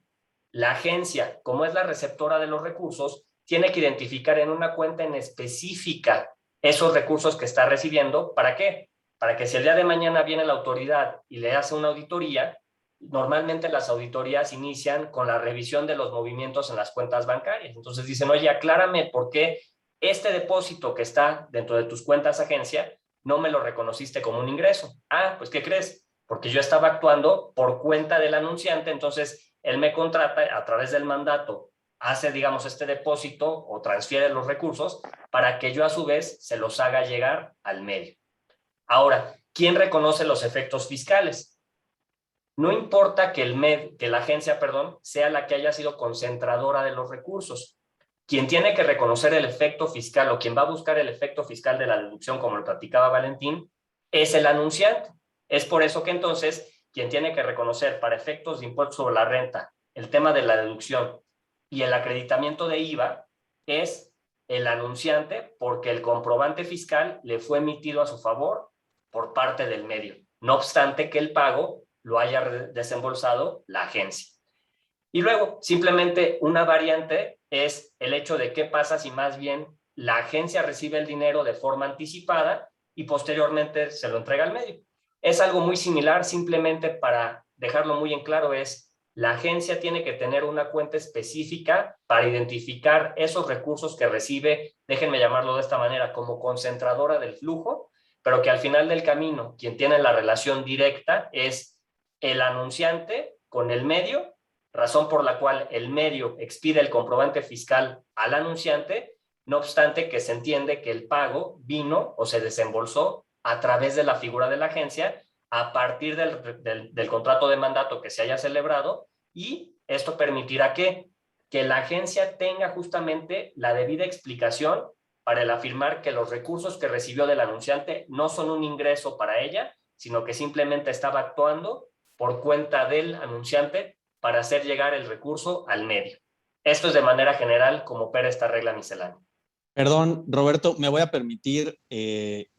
la agencia, como es la receptora de los recursos, tiene que identificar en una cuenta en específica esos recursos que está recibiendo. ¿Para qué? Para que si el día de mañana viene la autoridad y le hace una auditoría, normalmente las auditorías inician con la revisión de los movimientos en las cuentas bancarias. Entonces dicen, oye, aclárame por qué este depósito que está dentro de tus cuentas agencia no me lo reconociste como un ingreso. Ah, pues ¿qué crees? Porque yo estaba actuando por cuenta del anunciante, entonces él me contrata a través del mandato, hace, digamos, este depósito o transfiere los recursos para que yo a su vez se los haga llegar al medio. Ahora, ¿quién reconoce los efectos fiscales? No importa que la agencia, sea la que haya sido concentradora de los recursos. Quien tiene que reconocer el efecto fiscal o quien va a buscar el efecto fiscal de la deducción, como lo platicaba Valentín, es el anunciante. Es por eso que entonces quien tiene que reconocer para efectos de impuesto sobre la renta el tema de la deducción y el acreditamiento de IVA es el anunciante, porque el comprobante fiscal le fue emitido a su favor por parte del medio, no obstante que el pago lo haya desembolsado la agencia. Y luego, simplemente una variante es el hecho de qué pasa si más bien la agencia recibe el dinero de forma anticipada y posteriormente se lo entrega al medio. Es algo muy similar, simplemente para dejarlo muy en claro es, la agencia tiene que tener una cuenta específica para identificar esos recursos que recibe, déjenme llamarlo de esta manera, como concentradora del flujo, pero que al final del camino, quien tiene la relación directa es el anunciante con el medio, razón por la cual el medio expide el comprobante fiscal al anunciante, no obstante que se entiende que el pago vino o se desembolsó a través de la figura de la agencia, a partir del contrato de mandato que se haya celebrado, y esto permitirá que la agencia tenga justamente la debida explicación para el afirmar que los recursos que recibió del anunciante no son un ingreso para ella, sino que simplemente estaba actuando por cuenta del anunciante para hacer llegar el recurso al medio. Esto es de manera general como opera esta regla miscelánea. Perdón, Roberto, me voy a permitir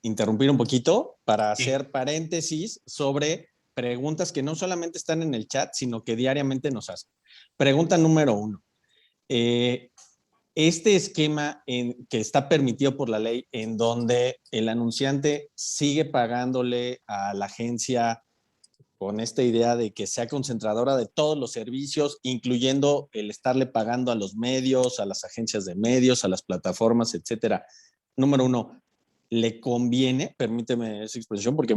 interrumpir un poquito para hacer paréntesis sobre preguntas que no solamente están en el chat, sino que diariamente nos hacen. Pregunta número 1. Este esquema que está permitido por la ley, en donde el anunciante sigue pagándole a la agencia con esta idea de que sea concentradora de todos los servicios, incluyendo el estarle pagando a los medios, a las agencias de medios, a las plataformas, etcétera. Número 1, ¿le conviene? Permíteme esa expresión, porque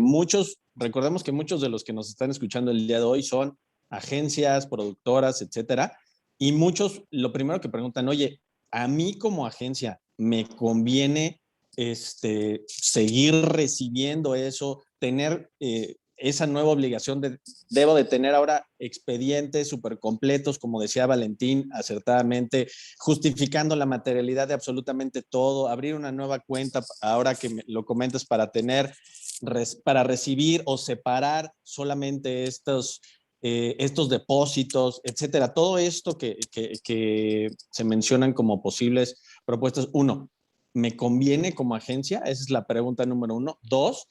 recordemos que muchos de los que nos están escuchando el día de hoy son agencias, productoras, etcétera, y muchos lo primero que preguntan, oye, a mí como agencia, ¿me conviene seguir recibiendo eso, tener esa nueva obligación debo de tener ahora expedientes súper completos, como decía Valentín acertadamente, justificando la materialidad de absolutamente todo, abrir una nueva cuenta, ahora que lo comentas, para recibir o separar solamente estos depósitos, etcétera? Todo esto que se mencionan como posibles propuestas. 1, ¿me conviene como agencia? Esa es la pregunta número 1. 2,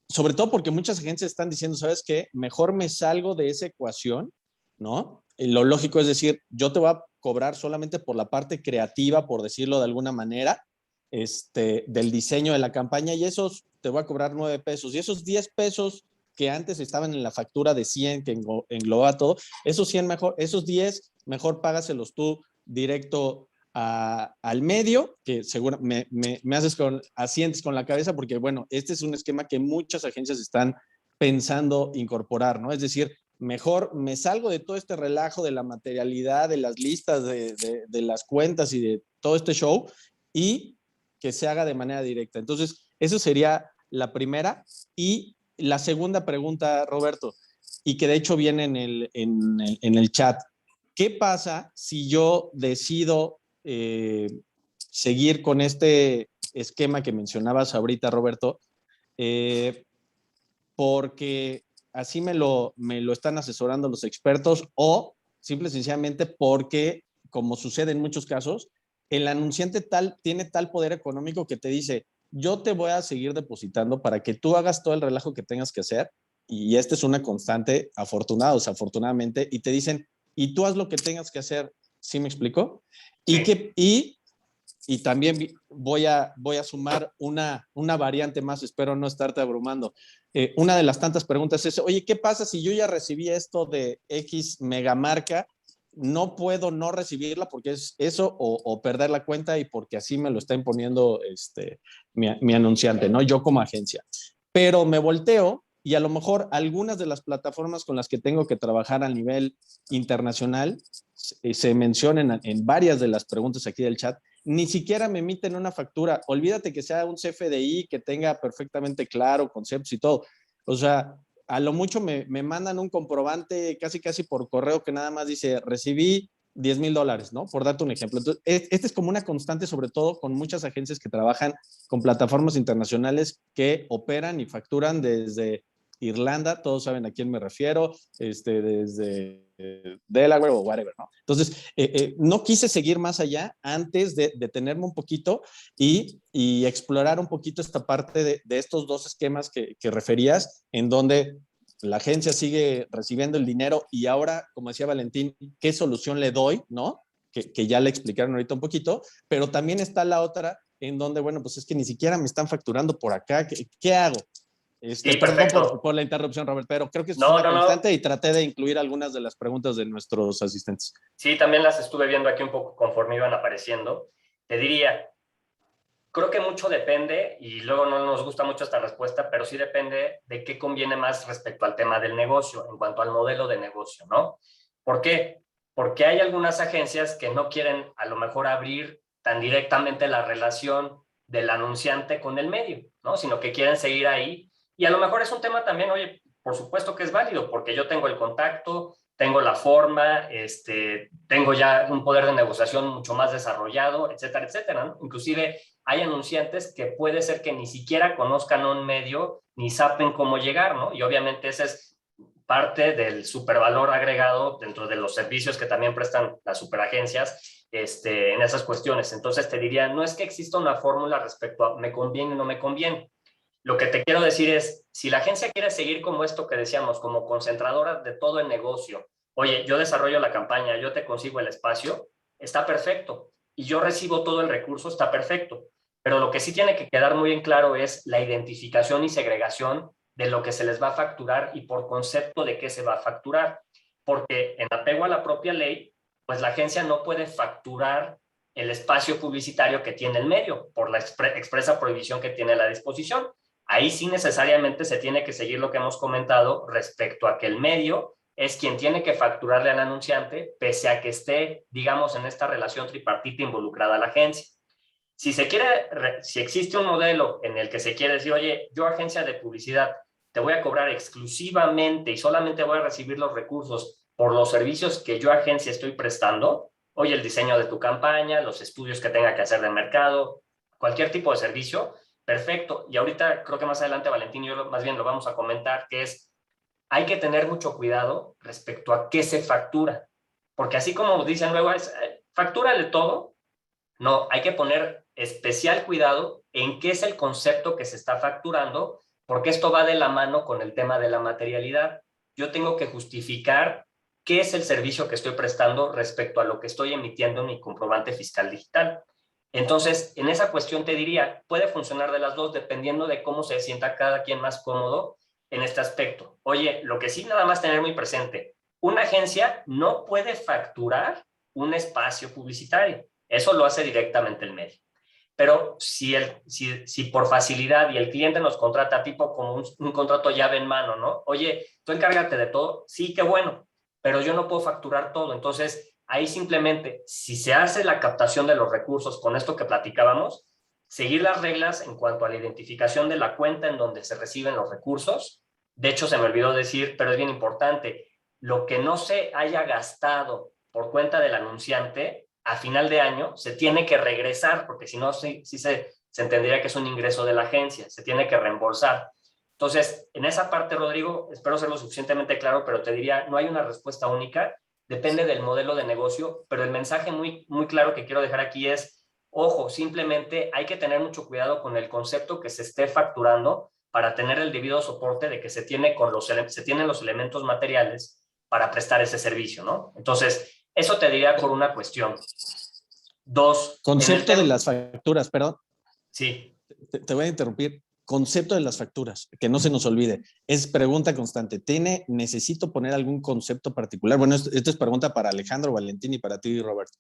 sobre todo porque muchas agencias están diciendo, ¿sabes qué? Mejor me salgo de esa ecuación, ¿no? Y lo lógico es decir, yo te voy a cobrar solamente por la parte creativa, por decirlo de alguna manera, del diseño de la campaña, y esos te voy a cobrar 9 pesos. Y esos 10 pesos que antes estaban en la factura de 100 que engloba todo, esos 10 mejor págaselos tú directo al medio, que seguro me asientes con la cabeza, porque bueno, este es un esquema que muchas agencias están pensando incorporar, ¿no? Es decir, mejor me salgo de todo este relajo de la materialidad, de las listas, de las cuentas y de todo este show, y que se haga de manera directa. Entonces, eso sería la primera. Y la segunda pregunta, Roberto, y que de hecho viene en el chat, ¿qué pasa si yo decido seguir con este esquema que mencionabas ahorita, Roberto, porque así me lo están asesorando los expertos, o simple y sencillamente porque, como sucede en muchos casos, el anunciante tiene tal poder económico que te dice, yo te voy a seguir depositando para que tú hagas todo el relajo que tengas que hacer, y esta es una constante, afortunadamente, y te dicen, y tú haz lo que tengas que hacer. ¿Sí me explico? Sí. Y también voy a sumar una variante más, espero no estarte abrumando. Una de las tantas preguntas es, oye, ¿qué pasa si yo ya recibí esto de X megamarca? No puedo no recibirla porque es eso, o perder la cuenta, y porque así me lo está imponiendo mi anunciante, ¿no? Yo como agencia. Pero me volteo y a lo mejor algunas de las plataformas con las que tengo que trabajar a nivel internacional, se mencionan en varias de las preguntas aquí del chat, ni siquiera me emiten una factura. Olvídate que sea un CFDI que tenga perfectamente claro conceptos y todo. O sea, a lo mucho me mandan un comprobante casi por correo que nada más dice, recibí $10,000, ¿no? Por darte un ejemplo. Entonces, este es como una constante, sobre todo con muchas agencias que trabajan con plataformas internacionales que operan y facturan desde Irlanda, todos saben a quién me refiero, desde Delaware o whatever, ¿no? Entonces, no quise seguir más allá antes de detenerme un poquito y explorar un poquito esta parte de estos dos esquemas que referías, en donde la agencia sigue recibiendo el dinero, y ahora, como decía Valentín, ¿qué solución le doy, no? Que ya le explicaron ahorita un poquito, pero también está la otra en donde, bueno, pues es que ni siquiera me están facturando por acá, ¿qué hago? Sí, perdón por la interrupción, Robert, pero creo que es una constante y traté de incluir algunas de las preguntas de nuestros asistentes. Sí, también las estuve viendo aquí un poco conforme iban apareciendo. Te diría, creo que mucho depende, y luego no nos gusta mucho esta respuesta, pero sí depende de qué conviene más respecto al tema del negocio, en cuanto al modelo de negocio, ¿no? ¿Por qué? Porque hay algunas agencias que no quieren a lo mejor abrir tan directamente la relación del anunciante con el medio. ¿no? Sino que quieren seguir ahí. Y a lo mejor es un tema también, oye, por supuesto que es válido, porque yo tengo el contacto, tengo la forma, tengo ya un poder de negociación mucho más desarrollado, etcétera, etcétera, ¿no? Inclusive hay anunciantes que puede ser que ni siquiera conozcan un medio ni saben cómo llegar, ¿no? Y obviamente ese es parte del supervalor agregado dentro de los servicios que también prestan las superagencias en esas cuestiones. Entonces te diría, no es que exista una fórmula respecto a me conviene o no me conviene. Lo que te quiero decir es, si la agencia quiere seguir como esto que decíamos, como concentradora de todo el negocio, oye, yo desarrollo la campaña, yo te consigo el espacio, está perfecto. Y yo recibo todo el recurso, está perfecto. Pero lo que sí tiene que quedar muy en claro es la identificación y segregación de lo que se les va a facturar y por concepto de qué se va a facturar. Porque en apego a la propia ley, pues la agencia no puede facturar el espacio publicitario que tiene el medio por la expresa prohibición que tiene a la disposición. Ahí sí necesariamente se tiene que seguir lo que hemos comentado respecto a que el medio es quien tiene que facturarle al anunciante, pese a que esté, digamos, en esta relación tripartita involucrada a la agencia. Si existe un modelo en el que se quiere decir, oye, yo agencia de publicidad te voy a cobrar exclusivamente y solamente voy a recibir los recursos por los servicios que yo agencia estoy prestando, oye, el diseño de tu campaña, los estudios que tenga que hacer de mercado, cualquier tipo de servicio, perfecto. Y ahorita creo que más adelante Valentín y yo más bien lo vamos a comentar, que es, hay que tener mucho cuidado respecto a qué se factura. Porque así como dicen luego, factúrale todo. No, hay que poner especial cuidado en qué es el concepto que se está facturando, porque esto va de la mano con el tema de la materialidad. Yo tengo que justificar qué es el servicio que estoy prestando respecto a lo que estoy emitiendo en mi comprobante fiscal digital. Entonces, en esa cuestión te diría, puede funcionar de las dos dependiendo de cómo se sienta cada quien más cómodo en este aspecto. Oye, lo que sí nada más tener muy presente, una agencia no puede facturar un espacio publicitario. Eso lo hace directamente el medio. Pero si por facilidad y el cliente nos contrata tipo como un contrato llave en mano, ¿no? Oye, tú encárgate de todo, sí, qué bueno, pero yo no puedo facturar todo. Entonces, ahí simplemente, si se hace la captación de los recursos con esto que platicábamos, seguir las reglas en cuanto a la identificación de la cuenta en donde se reciben los recursos. De hecho, se me olvidó decir, pero es bien importante, lo que no se haya gastado por cuenta del anunciante, a final de año se tiene que regresar, porque si no, sí se entendería que es un ingreso de la agencia, se tiene que reembolsar. Entonces, en esa parte, Rodrigo, espero ser lo suficientemente claro, pero te diría, no hay una respuesta única, depende del modelo de negocio, pero el mensaje muy, muy claro que quiero dejar aquí es, ojo, simplemente hay que tener mucho cuidado con el concepto que se esté facturando para tener el debido soporte de que se tienen los elementos materiales para prestar ese servicio, ¿no? Entonces, eso te diría por una cuestión. Dos. Concepto de las facturas, perdón. Sí. Te voy a interrumpir. Concepto de las facturas, que no se nos olvide. Es pregunta constante. ¿Necesito poner algún concepto particular? Bueno, esto es pregunta para Alejandro, Valentín y para ti, Roberto.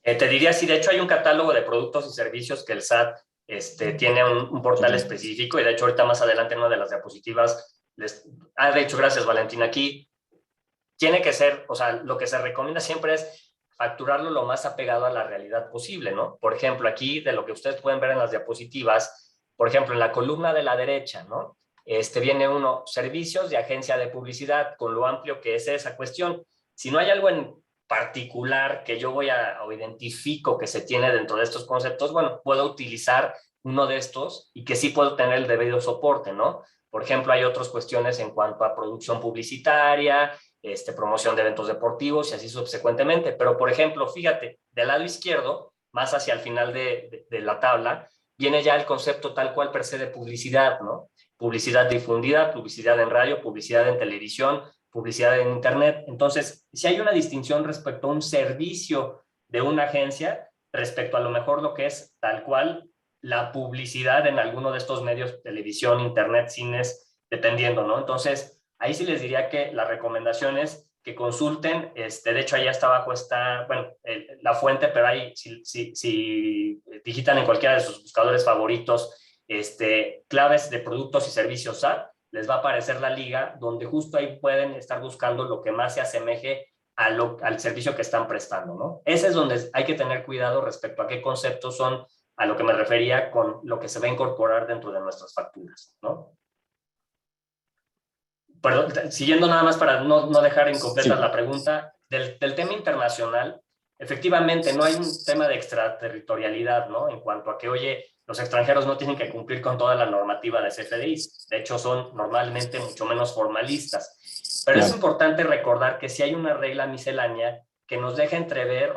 Te diría, sí, de hecho hay un catálogo de productos y servicios que el SAT tiene un portal específico y de hecho ahorita más adelante en una de las diapositivas de hecho, gracias, Valentín, aquí tiene que ser, o sea, lo que se recomienda siempre es facturarlo lo más apegado a la realidad posible, ¿no? Por ejemplo, aquí de lo que ustedes pueden ver en las diapositivas, por ejemplo, en la columna de la derecha, ¿no? Viene uno, servicios de agencia de publicidad, con lo amplio que es esa cuestión. Si no hay algo en particular que yo voy o identifico que se tiene dentro de estos conceptos, bueno, puedo utilizar uno de estos y que sí puedo tener el debido soporte, ¿no? Por ejemplo, hay otras cuestiones en cuanto a producción publicitaria, promoción de eventos deportivos y así subsecuentemente. Pero, por ejemplo, fíjate, del lado izquierdo, más hacia el final de la tabla, viene ya el concepto tal cual per se de publicidad, ¿no? Publicidad difundida, publicidad en radio, publicidad en televisión, publicidad en internet. Entonces, si hay una distinción respecto a un servicio de una agencia, respecto a lo mejor lo que es tal cual la publicidad en alguno de estos medios, televisión, internet, cines, dependiendo, ¿no? Entonces, ahí sí les diría que la recomendación es que consulten, de hecho allá hasta abajo está, bueno, la fuente, pero ahí si digitan en cualquiera de sus buscadores favoritos, claves de productos y servicios SAT, les va a aparecer la liga donde justo ahí pueden estar buscando lo que más se asemeje al servicio que están prestando, ¿no? Ese es donde hay que tener cuidado respecto a qué conceptos son a lo que me refería con lo que se va a incorporar dentro de nuestras facturas, ¿no? Perdón, siguiendo nada más para no dejar incompleta la pregunta, del tema internacional, efectivamente no hay un tema de extraterritorialidad, ¿no? En cuanto a que, oye, los extranjeros no tienen que cumplir con toda la normativa de CFDI, de hecho son normalmente mucho menos formalistas, pero es importante recordar que si hay una regla miscelánea que nos deja entrever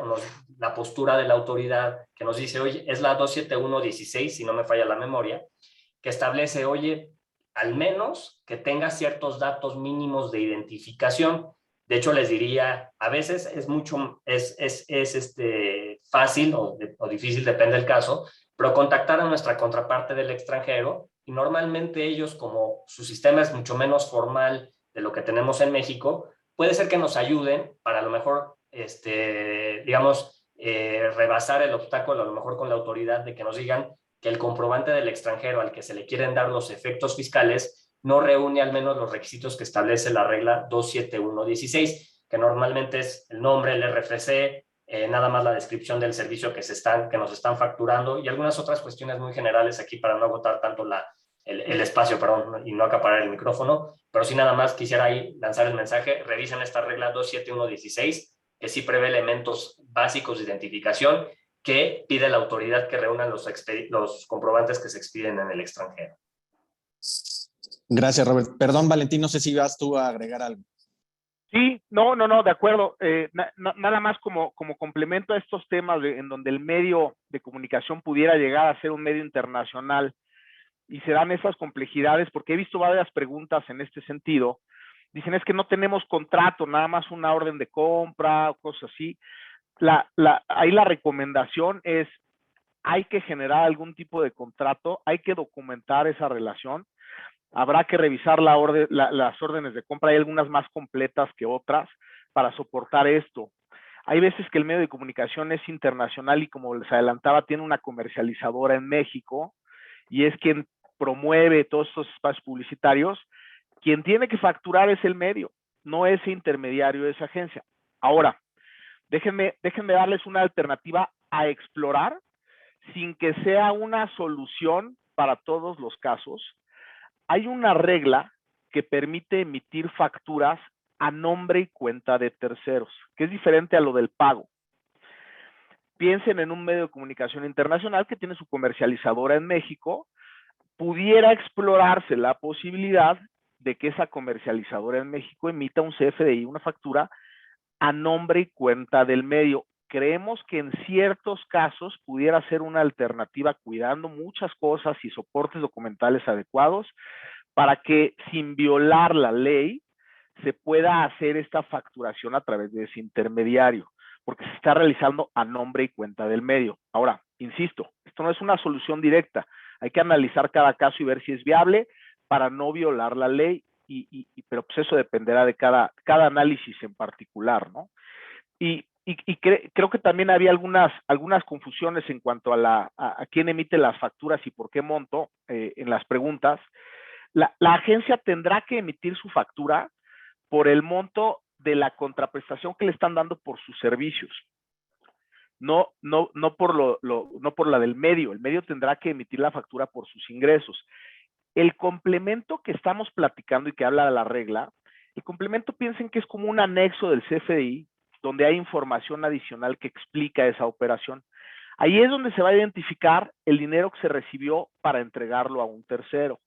la postura de la autoridad, que nos dice, oye, es la 27116, si no me falla la memoria, que establece, oye, al menos que tenga ciertos datos mínimos de identificación. De hecho, les diría, a veces es fácil o difícil, depende del caso, pero contactar a nuestra contraparte del extranjero, y normalmente ellos, como su sistema es mucho menos formal de lo que tenemos en México, puede ser que nos ayuden para a lo mejor, rebasar el obstáculo, a lo mejor con la autoridad, de que nos digan que el comprobante del extranjero al que se le quieren dar los efectos fiscales no reúne al menos los requisitos que establece la regla 27116, que normalmente es el nombre, el RFC, nada más la descripción del servicio que nos están facturando, y algunas otras cuestiones muy generales aquí para no agotar tanto el espacio, perdón, y no acaparar el micrófono, pero sí nada más quisiera ahí lanzar el mensaje: revisen esta regla 27116, que sí prevé elementos básicos de identificación que pide la autoridad que reúnan los comprobantes que se expiden en el extranjero. Gracias, Robert. Perdón, Valentín, no sé si vas tú a agregar algo. Sí, no, de acuerdo. Nada más como complemento a estos temas en donde el medio de comunicación pudiera llegar a ser un medio internacional y se dan esas complejidades, porque he visto varias preguntas en este sentido. Dicen, es que no tenemos contrato, nada más una orden de compra o cosas así. Ahí la recomendación es, hay que generar algún tipo de contrato, hay que documentar esa relación. Habrá que revisar las órdenes de compra, hay algunas más completas que otras para soportar esto. Hay veces que el medio de comunicación es internacional y, como les adelantaba, tiene una comercializadora en México y es quien promueve todos estos espacios publicitarios. Quien tiene que facturar es el medio, no ese intermediario de esa agencia. Ahora, déjenme darles una alternativa a explorar sin que sea una solución para todos los casos. Hay una regla que permite emitir facturas a nombre y cuenta de terceros, que es diferente a lo del pago. Piensen en un medio de comunicación internacional que tiene su comercializadora en México. Pudiera explorarse la posibilidad de que esa comercializadora en México emita un CFDI, una factura, a nombre y cuenta del medio. Creemos que en ciertos casos pudiera ser una alternativa, cuidando muchas cosas y soportes documentales adecuados, para que sin violar la ley se pueda hacer esta facturación a través de ese intermediario, porque se está realizando a nombre y cuenta del medio. Ahora, insisto, esto no es una solución directa. Hay que analizar cada caso y ver si es viable para no violar la ley, pero pues eso dependerá de cada análisis en particular, ¿no? Creo que también había algunas confusiones en cuanto a quién emite las facturas y por qué monto en las preguntas. La agencia tendrá que emitir su factura por el monto de la contraprestación que le están dando por sus servicios. No por la del medio. El medio tendrá que emitir la factura por sus ingresos. El complemento que estamos platicando y que habla de la regla, el complemento, piensen que es como un anexo del CFDI, donde hay información adicional que explica esa operación. Ahí es donde se va a identificar el dinero que se recibió para entregarlo a un tercero,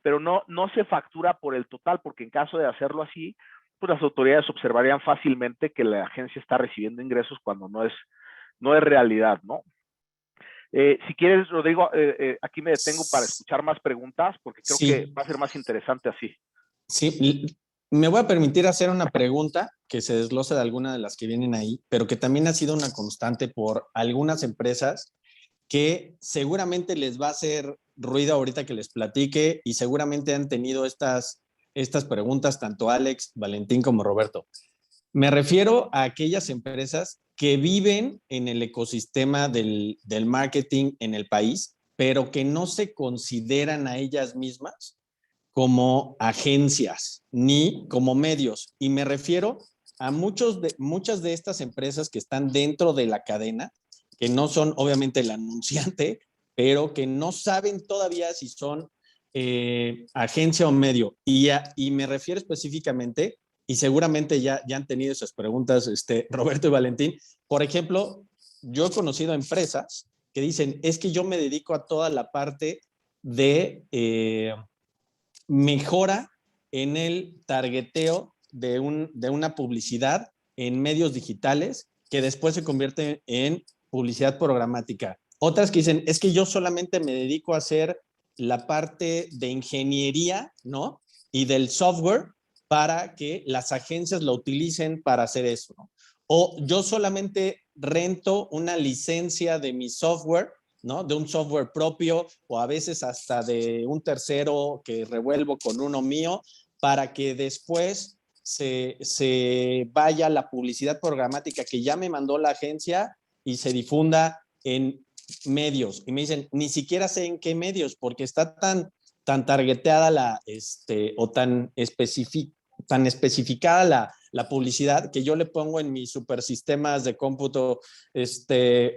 pero no se factura por el total, porque en caso de hacerlo así, pues las autoridades observarían fácilmente que la agencia está recibiendo ingresos cuando no es realidad, ¿no? Si quieres, Rodrigo, aquí me detengo para escuchar más preguntas, porque creo que va a ser más interesante así. Sí, me voy a permitir hacer una pregunta que se desglosa de alguna de las que vienen ahí, pero que también ha sido una constante por algunas empresas que seguramente les va a hacer ruido ahorita que les platique, y seguramente han tenido estas preguntas tanto Alex, Valentín como Roberto. Me refiero a aquellas empresas que viven en el ecosistema del marketing en el país, pero que no se consideran a ellas mismas como agencias ni como medios. Y me refiero a muchas de estas empresas que están dentro de la cadena, que no son obviamente el anunciante, pero que no saben todavía si son agencia o medio. Y me refiero específicamente, y seguramente ya han tenido esas preguntas, Roberto y Valentín. Por ejemplo, yo he conocido empresas que dicen, es que yo me dedico a toda la parte de mejora en el targeteo de una publicidad en medios digitales que después se convierte en publicidad programática. Otras que dicen, es que yo solamente me dedico a hacer la parte de ingeniería, ¿no? Y del software para que las agencias lo utilicen para hacer eso, ¿no? O yo solamente rento una licencia de mi software, ¿no? De un software propio o a veces hasta de un tercero que revuelvo con uno mío para que después se vaya la publicidad programática que ya me mandó la agencia y se difunda en medios. Y me dicen, ni siquiera sé en qué medios, porque está tan targeteada o tan especificada la publicidad que yo le pongo en mis supersistemas de cómputo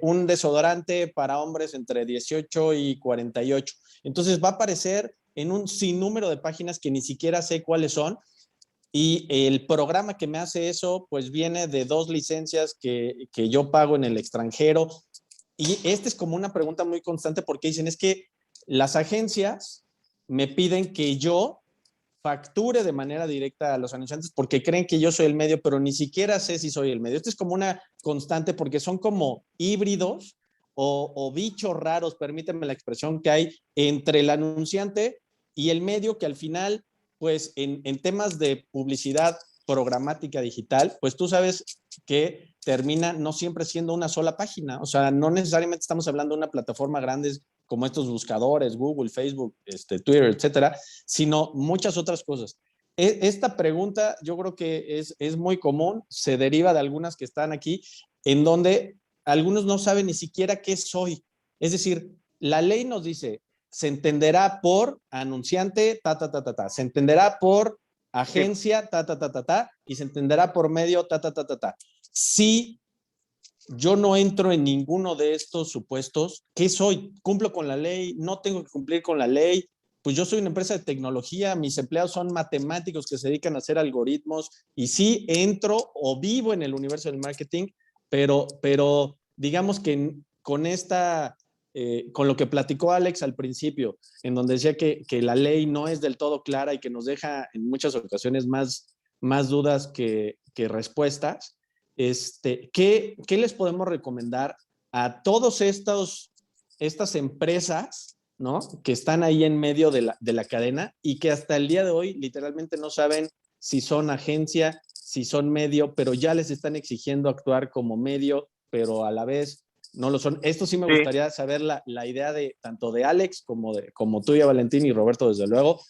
un desodorante para hombres entre 18 y 48. Entonces va a aparecer en un sinnúmero de páginas que ni siquiera sé cuáles son. Y el programa que me hace eso, pues viene de 2 licencias que yo pago en el extranjero. Y es como una pregunta muy constante porque dicen, es que las agencias me piden que yo facture de manera directa a los anunciantes porque creen que yo soy el medio, pero ni siquiera sé si soy el medio. Esto es como una constante porque son como híbridos o bichos raros, permítanme la expresión, que hay entre el anunciante y el medio, que al final, pues en temas de publicidad programática digital, pues tú sabes que termina no siempre siendo una sola página. O sea, no necesariamente estamos hablando de una plataforma grande como estos buscadores, Google, Facebook, Twitter, etcétera, sino muchas otras cosas. Esta pregunta yo creo que es muy común, se deriva de algunas que están aquí, en donde algunos no saben ni siquiera qué soy. Es decir, la ley nos dice, se entenderá por anunciante, se entenderá por agencia, y se entenderá por medio, Si yo no entro en ninguno de estos supuestos, ¿qué soy? ¿Cumplo con la ley? ¿No tengo que cumplir con la ley? Pues yo soy una empresa de tecnología, mis empleados son matemáticos que se dedican a hacer algoritmos y sí entro o vivo en el universo del marketing, pero digamos que con con lo que platicó Alex al principio, en donde decía que la ley no es del todo clara y que nos deja en muchas ocasiones más dudas que respuestas. ¿Qué les podemos recomendar a todas estas empresas, ¿no? Que están ahí en medio de la cadena y que hasta el día de hoy literalmente no saben si son agencia, si son medio, pero ya les están exigiendo actuar como medio, pero a la vez no lo son? Esto sí me gustaría saber la idea de tanto de Alex como tuya, Valentín, y Roberto, desde luego,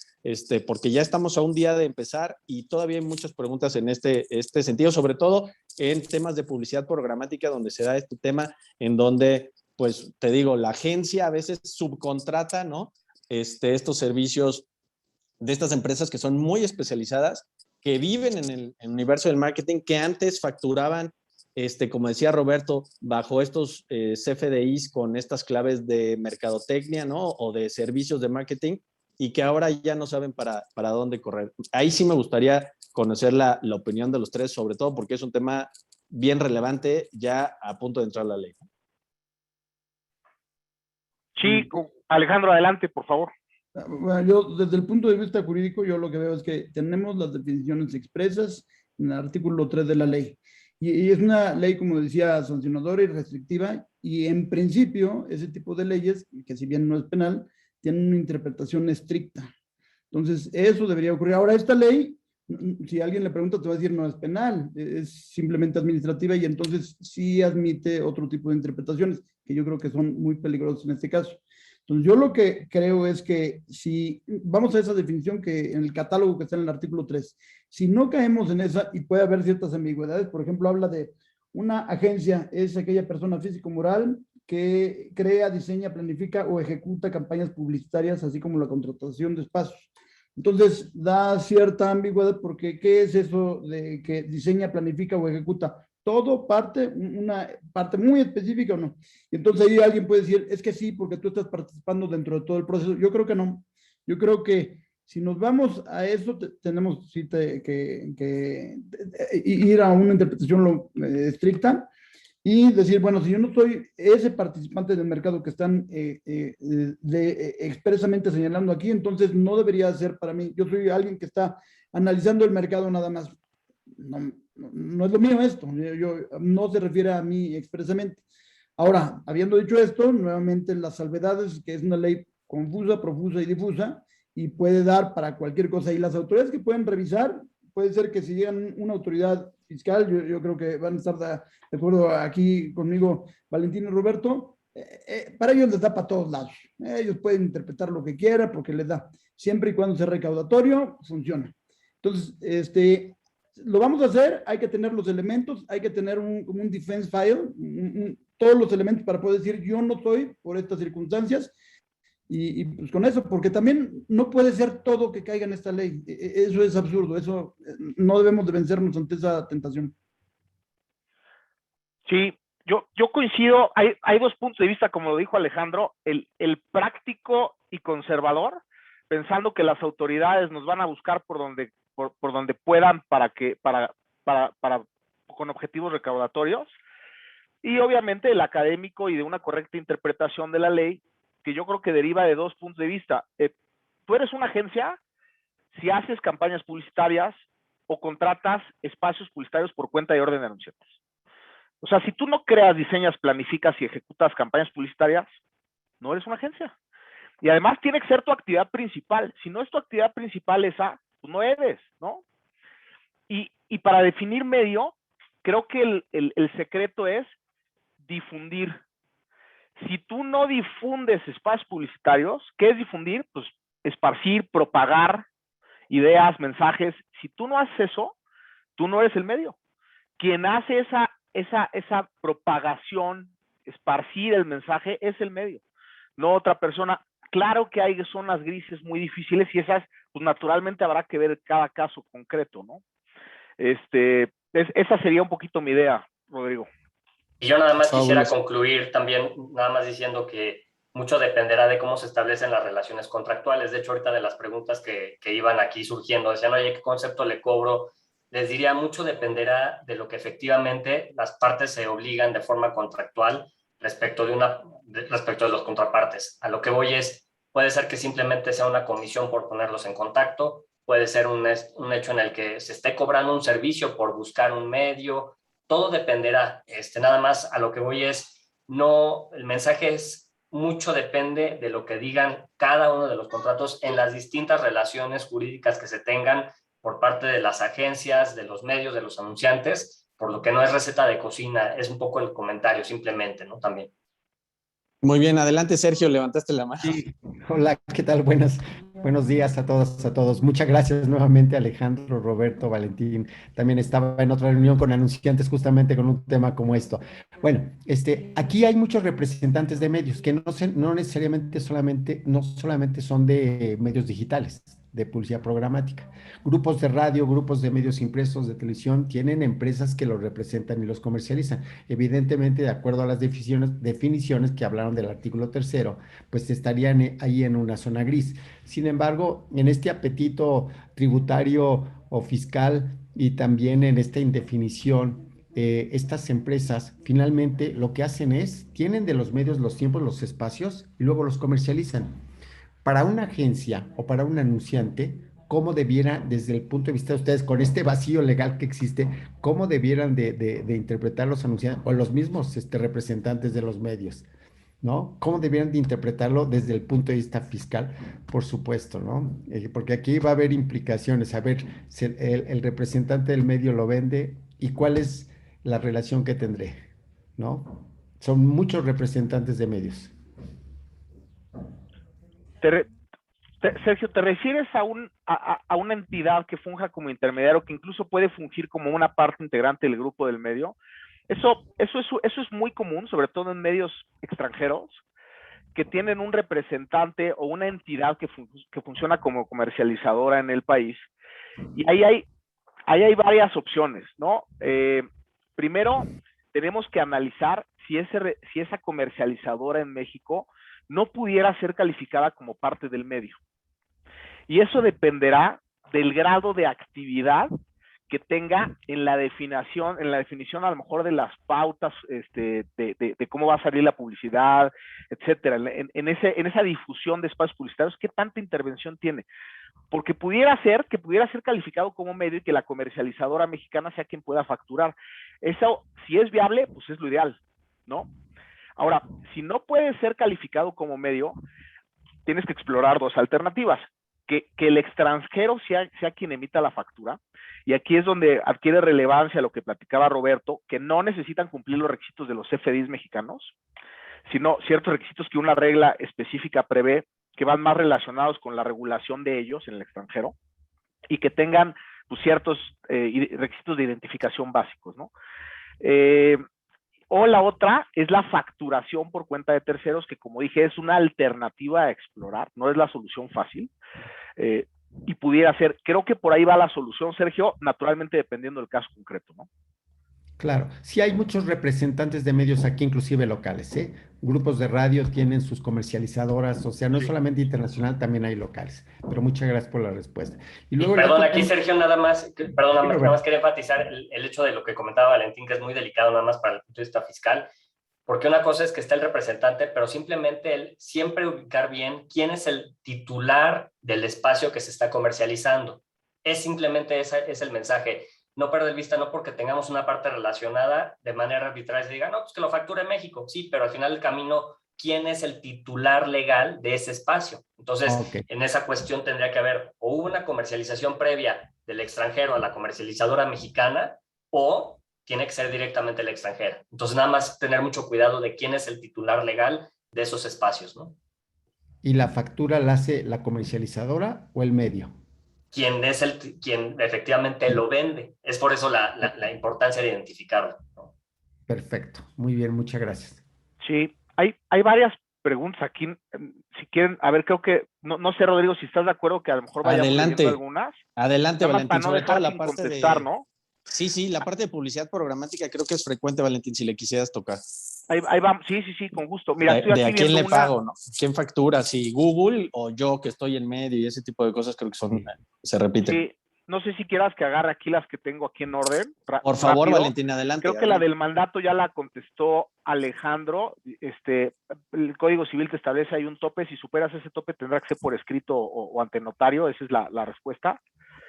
porque ya estamos a un día de empezar y todavía hay muchas preguntas en este sentido, sobre todo en temas de publicidad programática, donde se da este tema, en donde, pues, te digo, la agencia a veces subcontrata, ¿no? Estos servicios de estas empresas que son muy especializadas, que viven en el universo del marketing, que antes facturaban, como decía Roberto, bajo estos CFDIs con estas claves de mercadotecnia, ¿no? O de servicios de marketing, y que ahora ya no saben para dónde correr. Ahí sí me gustaría conocer la opinión de los tres, sobre todo porque es un tema bien relevante ya a punto de entrar la ley. Sí, Alejandro, adelante, por favor. Bueno, yo desde el punto de vista jurídico, yo lo que veo es que tenemos las definiciones expresas en el artículo 3 de la ley. Y es una ley, como decía, sancionadora y restrictiva, y en principio ese tipo de leyes, que si bien no es penal, tienen una interpretación estricta. Entonces, eso debería ocurrir. Ahora, esta ley, si alguien le pregunta, te va a decir no es penal, es simplemente administrativa y entonces sí admite otro tipo de interpretaciones, que yo creo que son muy peligrosas en este caso. Entonces, yo lo que creo es que si vamos a esa definición que en el catálogo que está en el artículo 3, si no caemos en esa y puede haber ciertas ambigüedades, por ejemplo, habla de una agencia, es aquella persona físico-moral que crea, diseña, planifica o ejecuta campañas publicitarias, así como la contratación de espacios. Entonces, da cierta ambigüedad porque ¿qué es eso de que diseña, planifica o ejecuta? todo parte, una parte muy específica o no. Y entonces ahí alguien puede decir, es que sí, porque tú estás participando dentro de todo el proceso. Yo creo que no. Yo creo que si nos vamos a eso, tenemos sí, que ir a una interpretación estricta y decir, bueno, si yo no soy ese participante del mercado que están expresamente señalando aquí, entonces no debería ser para mí. Yo soy alguien que está analizando el mercado nada más. No es lo mío esto, no se refiere a mí expresamente. Ahora, habiendo dicho esto, nuevamente las salvedades, que es una ley confusa, profusa y difusa, y puede dar para cualquier cosa. Y las autoridades que pueden revisar, puede ser que si llegan una autoridad fiscal, yo creo que van a estar de acuerdo aquí conmigo, Valentín y Roberto, para ellos les da para todos lados. Ellos pueden interpretar lo que quieran porque les da. Siempre y cuando sea recaudatorio, funciona. Entonces, lo vamos a hacer, hay que tener los elementos, hay que tener como un defense file, todos los elementos para poder decir yo no soy por estas circunstancias y pues con eso, porque también no puede ser todo que caiga en esta ley. Eso es absurdo, eso no debemos de vencernos ante esa tentación. Sí, yo coincido, hay dos puntos de vista, como lo dijo Alejandro, el práctico y conservador, pensando que las autoridades nos van a buscar por donde puedan con objetivos recaudatorios, y obviamente el académico y de una correcta interpretación de la ley, que yo creo que deriva de dos puntos de vista. Tú eres una agencia si haces campañas publicitarias o contratas espacios publicitarios por cuenta y orden de anunciantes. O sea, si tú no creas, diseñas, planificas y ejecutas campañas publicitarias, no eres una agencia. Y además tiene que ser tu actividad principal. Si no es tu actividad principal esa, pues no eres, ¿no? Y para definir medio, creo que el secreto es difundir. Si tú no difundes espacios publicitarios, ¿qué es difundir? Pues esparcir, propagar ideas, mensajes. Si tú no haces eso, tú no eres el medio. Quien hace esa propagación, esparcir el mensaje, es el medio, no otra persona. Claro que hay zonas grises muy difíciles y esas, pues naturalmente habrá que ver cada caso concreto, ¿no? Esa sería un poquito mi idea, Rodrigo. Y yo nada más quisiera concluir también, nada más diciendo que mucho dependerá de cómo se establecen las relaciones contractuales. De hecho, ahorita de las preguntas que iban aquí surgiendo, decían, oye, ¿qué concepto le cobro? Les diría, mucho dependerá de lo que efectivamente las partes se obligan de forma contractual respecto de los contrapartes. A lo que voy es, puede ser que simplemente sea una comisión por ponerlos en contacto, puede ser un hecho en el que se esté cobrando un servicio por buscar un medio. Todo dependerá. Nada más a lo que voy es, no, el mensaje es, mucho depende de lo que digan cada uno de los contratos en las distintas relaciones jurídicas que se tengan por parte de las agencias, de los medios, de los anunciantes, por lo que no es receta de cocina, es un poco el comentario simplemente, ¿no? También. Muy bien, adelante Sergio, levantaste la mano. Sí, hola, ¿qué tal? Buenos días a todos. Muchas gracias nuevamente, Alejandro, Roberto, Valentín. También estaba en otra reunión con anunciantes justamente con un tema como esto. Bueno, aquí hay muchos representantes de medios que no necesariamente no solamente son de medios digitales, de publicidad programática. Grupos de radio, grupos de medios impresos, de televisión, tienen empresas que los representan y los comercializan. Evidentemente, de acuerdo a las definiciones que hablaron del artículo 3º, pues estarían ahí en una zona gris. Sin embargo, en este apetito tributario o fiscal y también en esta indefinición, estas empresas finalmente lo que hacen es, tienen de los medios los tiempos, los espacios y luego los comercializan. Para una agencia o para un anunciante, ¿cómo debiera, desde el punto de vista de ustedes, con este vacío legal que existe, cómo debieran de interpretar los anunciantes o los mismos representantes de los medios, ¿no? ¿Cómo debieran de interpretarlo desde el punto de vista fiscal? Por supuesto, ¿no? Porque aquí va a haber implicaciones, a ver si el representante del medio lo vende y cuál es la relación que tendré, ¿no? Son muchos representantes de medios. Sergio, ¿te refieres a una entidad que funja como intermediario, que incluso puede fungir como una parte integrante del grupo del medio? Eso es muy común, sobre todo en medios extranjeros, que tienen un representante o una entidad que funciona como comercializadora en el país. Y ahí hay varias opciones, ¿no? Primero, tenemos que analizar si esa comercializadora en México no pudiera ser calificada como parte del medio. Y eso dependerá del grado de actividad que tenga en la definición a lo mejor de las pautas, de cómo va a salir la publicidad, etcétera, en esa difusión de espacios publicitarios, ¿qué tanta intervención tiene? Porque pudiera ser calificado como medio y que la comercializadora mexicana sea quien pueda facturar. Eso, si es viable, pues es lo ideal, ¿no? Ahora, si no puede ser calificado como medio, tienes que explorar dos alternativas. Que el extranjero sea quien emita la factura, y aquí es donde adquiere relevancia lo que platicaba Roberto, que no necesitan cumplir los requisitos de los CFDIs mexicanos, sino ciertos requisitos que una regla específica prevé, que van más relacionados con la regulación de ellos en el extranjero, y que tengan pues, ciertos requisitos de identificación básicos, ¿no? O la otra es la facturación por cuenta de terceros, que como dije es una alternativa a explorar, no es la solución fácil, y pudiera ser, creo que por ahí va la solución, Sergio, naturalmente dependiendo del caso concreto, ¿no? Claro, sí hay muchos representantes de medios aquí, inclusive locales, ¿eh? Grupos de radio tienen sus comercializadoras, o sea, no Sí. solamente internacional, también hay locales. Pero muchas gracias por la respuesta. Y Y luego perdón, otro aquí tema- Sergio, nada más Roberto. quería enfatizar el hecho de lo que comentaba Valentín, que es muy delicado nada más para el punto de vista fiscal, porque una cosa es que está el representante, pero simplemente él siempre ubicar bien quién es el titular del espacio que se está comercializando. Es simplemente ese es el mensaje. No perder vista, no porque tengamos una parte relacionada de manera arbitraria, se diga, no, pues que lo facture México. Sí, pero al final del camino, ¿quién es el titular legal de ese espacio? Entonces, Ok. en esa cuestión tendría que haber o una comercialización previa del extranjero a la comercializadora mexicana, o tiene que ser directamente el extranjero. Entonces, nada más tener mucho cuidado de quién es el titular legal de esos espacios, ¿no? ¿Y la factura la hace la comercializadora o el medio? Quien efectivamente lo vende. Es por eso la importancia de identificarlo, ¿no? Perfecto. Muy bien, muchas gracias. Sí, hay varias preguntas aquí. Si quieren, a ver, creo que, no sé, Rodrigo, si estás de acuerdo que a lo mejor vayamos Adelante. leyendo algunas. Adelante, Nada más Valentín, para no sobre todo dejar la sin parte contestar, de... ¿no? Sí, la parte de publicidad programática creo que es frecuente, Valentín, si le quisieras tocar. Ahí vamos, sí, con gusto. Mira, estoy De aquí a quién viendo le una. pago, ¿no? ¿Quién factura? Si Google o yo que estoy en medio y ese tipo de cosas creo que son, se repiten. Sí, no sé si quieras que agarre aquí las que tengo aquí en orden. Por favor, Rápido. Valentín, adelante. Creo que la del mandato ya la contestó Alejandro. El Código Civil te establece ahí un tope. Si superas ese tope tendrá que ser por escrito o ante notario. Esa es la respuesta.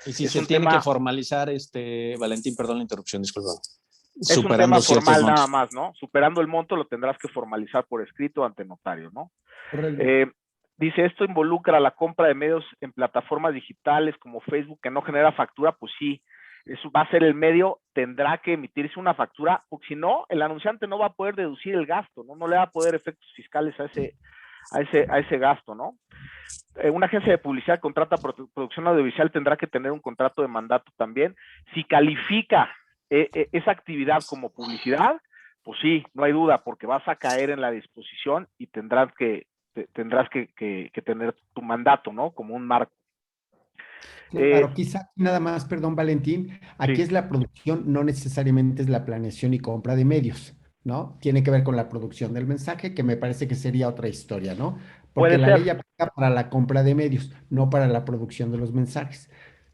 Y si es se un tiene tema, que formalizar, Valentín, perdón la interrupción, disculpa. es un tema formal nada más, ¿no? Superando el monto lo tendrás que formalizar por escrito ante notario, ¿no? Dice, esto involucra la compra de medios en plataformas digitales como Facebook que no genera factura. Pues sí, eso va a ser el medio, tendrá que emitirse una factura, porque si no, el anunciante no va a poder deducir el gasto, ¿no? No le va a poder efectos fiscales a ese gasto, ¿no? Una agencia de publicidad que contrata producción audiovisual tendrá que tener un contrato de mandato también. Si califica esa actividad como publicidad, pues sí, no hay duda, porque vas a caer en la disposición y tendrás que tener tu mandato, ¿no? Como un marco. Claro, quizá nada más, perdón, Valentín, aquí Sí. es la producción, no necesariamente es la planeación y compra de medios, ¿no? Tiene que ver con la producción del mensaje, que me parece que sería otra historia, ¿no? Porque Puede la ser. ley aplica para la compra de medios, no para la producción de los mensajes,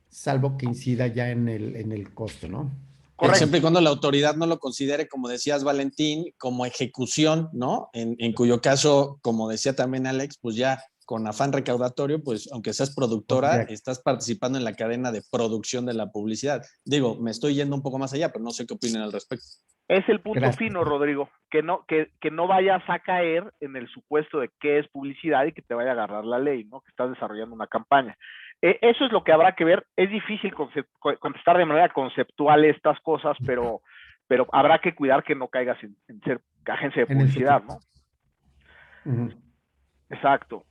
salvo que incida ya en el costo, ¿no? Correcto. Siempre y cuando la autoridad no lo considere, como decías, Valentín, como ejecución, ¿no? En cuyo caso, como decía también Alex, pues ya con afán recaudatorio, pues aunque seas productora, Correcto. estás participando en la cadena de producción de la publicidad. Digo, me estoy yendo un poco más allá, pero no sé qué opinan al respecto. Es el punto Gracias. fino, Rodrigo, que no vayas a caer en el supuesto de qué es publicidad y que te vaya a agarrar la ley, ¿no? Que estás desarrollando una campaña. Eso es lo que habrá que ver. Es difícil contestar de manera conceptual estas cosas, pero habrá que cuidar que no caigas en ser agencia de publicidad, ¿no? Exacto.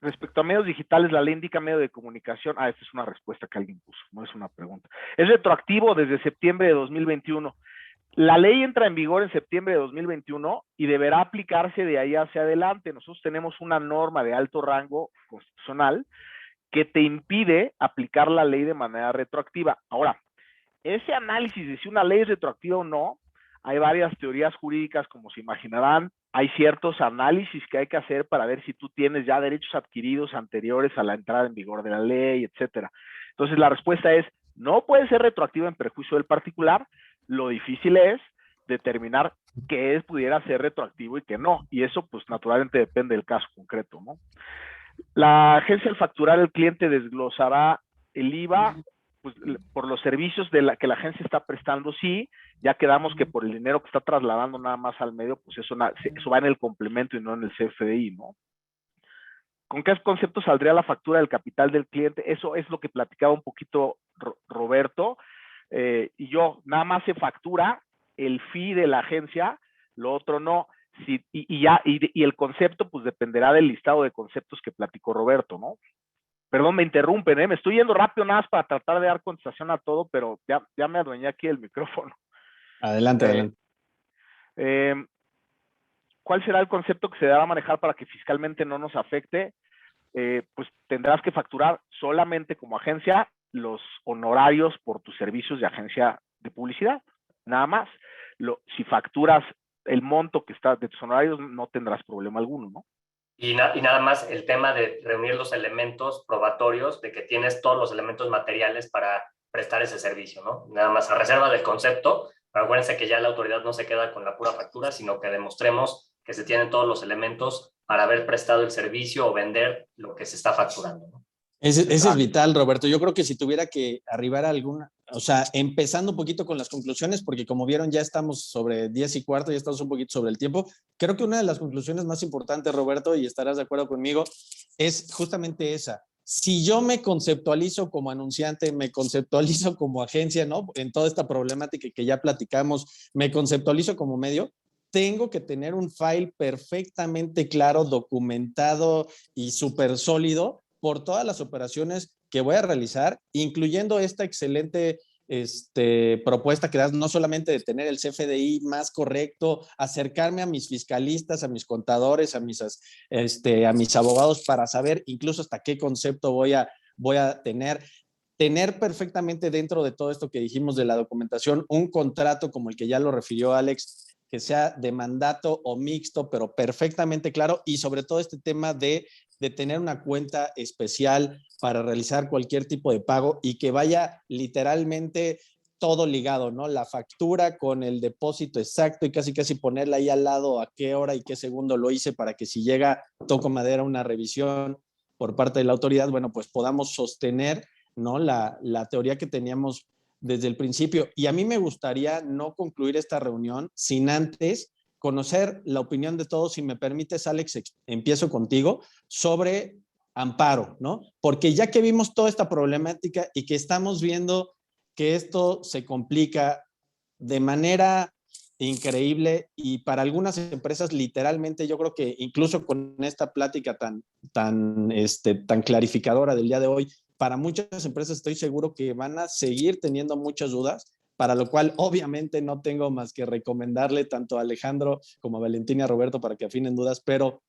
Respecto a medios digitales, la ley indica medio de comunicación. Esta es una respuesta que alguien puso, no es una pregunta. Es retroactivo desde septiembre de 2021. La ley entra en vigor en septiembre de 2021 y deberá aplicarse de ahí hacia adelante. Nosotros tenemos una norma de alto rango constitucional que te impide aplicar la ley de manera retroactiva. Ahora, ese análisis de si una ley es retroactiva o no, hay varias teorías jurídicas, como se imaginarán, hay ciertos análisis que hay que hacer para ver si tú tienes ya derechos adquiridos anteriores a la entrada en vigor de la ley, etcétera. Entonces, la respuesta es, no puede ser retroactiva en perjuicio del particular, lo difícil es determinar qué pudiera ser retroactivo y qué no, y eso pues naturalmente depende del caso concreto, ¿no? La agencia al facturar el cliente desglosará el IVA pues, por los servicios que la agencia está prestando, sí, ya quedamos que por el dinero que está trasladando nada más al medio, pues eso va en el complemento y no en el CFDI, ¿no? ¿Con qué concepto saldría la factura del capital del cliente? Eso es lo que platicaba un poquito Roberto, y yo, nada más se factura el fee de la agencia, lo otro no. Sí, y el concepto pues dependerá del listado de conceptos que platicó Roberto, ¿no? Perdón, me interrumpen, me estoy yendo rápido nada más para tratar de dar contestación a todo, pero ya me adueñé aquí el micrófono. Adelante, adelante. ¿Cuál será el concepto que se dará a manejar para que fiscalmente no nos afecte? Pues tendrás que facturar solamente como agencia los honorarios por tus servicios de agencia de publicidad, nada más. Si facturas el monto que está de tus honorarios, no tendrás problema alguno, ¿no? Y nada más el tema de reunir los elementos probatorios de que tienes todos los elementos materiales para prestar ese servicio, ¿no? Nada más a reserva del concepto, pero acuérdense que ya la autoridad no se queda con la pura factura, sino que demostremos que se tienen todos los elementos para haber prestado el servicio o vender lo que se está facturando, ¿no? Ese es vital, Roberto. Yo creo que si tuviera que arribar a alguna, o sea, empezando un poquito con las conclusiones, porque como vieron ya estamos sobre 10:15, ya estamos un poquito sobre el tiempo. Creo que una de las conclusiones más importantes, Roberto, y estarás de acuerdo conmigo, es justamente esa. Si yo me conceptualizo como anunciante, me conceptualizo como agencia, ¿no? En toda esta problemática que ya platicamos, me conceptualizo como medio, tengo que tener un file perfectamente claro, documentado y súper sólido por todas las operaciones que voy a realizar, incluyendo esta excelente propuesta que das, no solamente de tener el CFDI más correcto, acercarme a mis fiscalistas, a mis contadores, a mis abogados para saber incluso hasta qué concepto voy a tener perfectamente dentro de todo esto que dijimos de la documentación, un contrato como el que ya lo refirió Alex, que sea de mandato o mixto, pero perfectamente claro, y sobre todo este tema de tener una cuenta especial para realizar cualquier tipo de pago y que vaya literalmente todo ligado, ¿no? La factura con el depósito exacto y casi ponerla ahí al lado a qué hora y qué segundo lo hice para que si llega, toco madera, una revisión por parte de la autoridad, bueno, pues podamos sostener, ¿no? La teoría que teníamos desde el principio. Y a mí me gustaría no concluir esta reunión sin antes conocer la opinión de todos. Si me permites, Alex, empiezo contigo, sobre amparo, ¿no? Porque ya que vimos toda esta problemática y que estamos viendo que esto se complica de manera increíble y para algunas empresas literalmente, yo creo que incluso con esta plática tan clarificadora del día de hoy, para muchas empresas estoy seguro que van a seguir teniendo muchas dudas, para lo cual obviamente no tengo más que recomendarle tanto a Alejandro como a Valentín y a Roberto para que afinen dudas, pero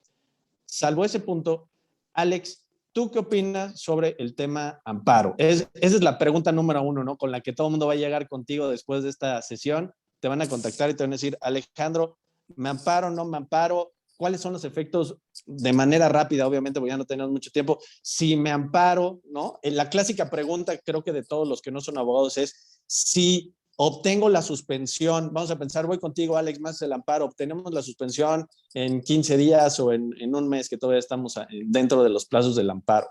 salvo ese punto, Alex, ¿tú qué opinas sobre el tema amparo? Esa es la pregunta número 1, ¿no? Con la que todo el mundo va a llegar contigo después de esta sesión. Te van a contactar y te van a decir, Alejandro, ¿me amparo o no me amparo? ¿Cuáles son los efectos de manera rápida? Obviamente, porque ya no tenemos mucho tiempo. Si me amparo, ¿no? La clásica pregunta, creo que de todos los que no son abogados, es si obtengo la suspensión. Vamos a pensar, voy contigo, Alex, más el amparo. Obtenemos la suspensión en 15 días o en un mes, que todavía estamos dentro de los plazos del amparo.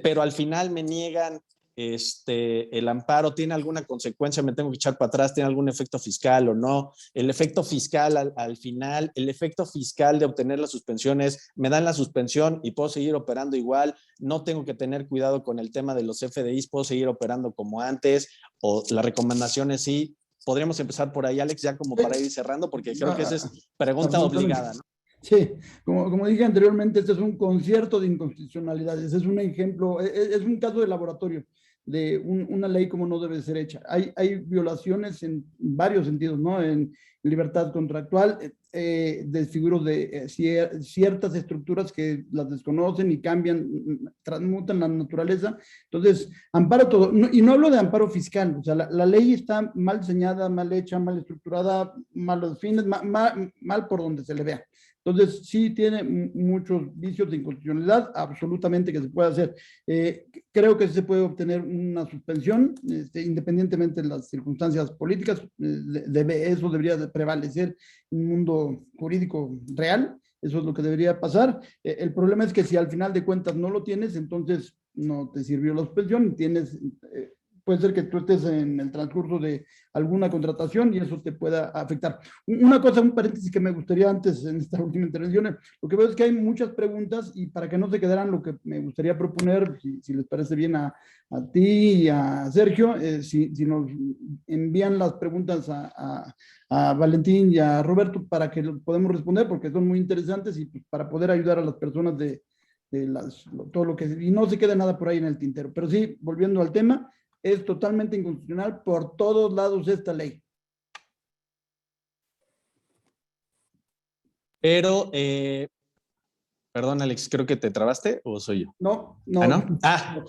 Pero al final me niegan el amparo, ¿tiene alguna consecuencia? ¿Me tengo que echar para atrás? ¿Tiene algún efecto fiscal o no? El efecto fiscal al final, el efecto fiscal de obtener las suspensiones, me dan la suspensión y puedo seguir operando igual, no tengo que tener cuidado con el tema de los FDIs, puedo seguir operando como antes, o las recomendaciones sí. Podríamos empezar por ahí, Alex, ya como para ir cerrando, porque creo que esa es pregunta obligada, ¿no? Sí, como dije anteriormente, este es un concierto de inconstitucionalidades, es un ejemplo, es un caso de laboratorio una ley como no debe ser hecha. Hay violaciones en varios sentidos, ¿no? En libertad contractual, desfiguro de ciertas estructuras que las desconocen y cambian, transmutan la naturaleza. Entonces, amparo todo. Y no hablo de amparo fiscal, o sea, la ley está mal diseñada, mal hecha, mal estructurada, malos fines, mal por donde se le vea. Entonces, sí tiene muchos vicios de inconstitucionalidad, absolutamente que se puede hacer. Creo que se puede obtener una suspensión, independientemente de las circunstancias políticas. Eso debería de prevalecer en un mundo jurídico real. Eso es lo que debería pasar. El problema es que si al final de cuentas no lo tienes, entonces no te sirvió la suspensión. Puede ser que tú estés en el transcurso de alguna contratación y eso te pueda afectar. Una cosa, un paréntesis que me gustaría antes en esta última intervención, lo que veo es que hay muchas preguntas y para que no se quedaran, lo que me gustaría proponer, si les parece bien a ti y a Sergio, si nos envían las preguntas a Valentín y a Roberto para que podamos responder, porque son muy interesantes y pues, para poder ayudar a las personas de todo lo que... Y no se quede nada por ahí en el tintero. Pero sí, volviendo al tema, es totalmente inconstitucional por todos lados esta ley. Pero, perdón, Alex, creo que te trabaste o soy yo. No. ¿Ah, no?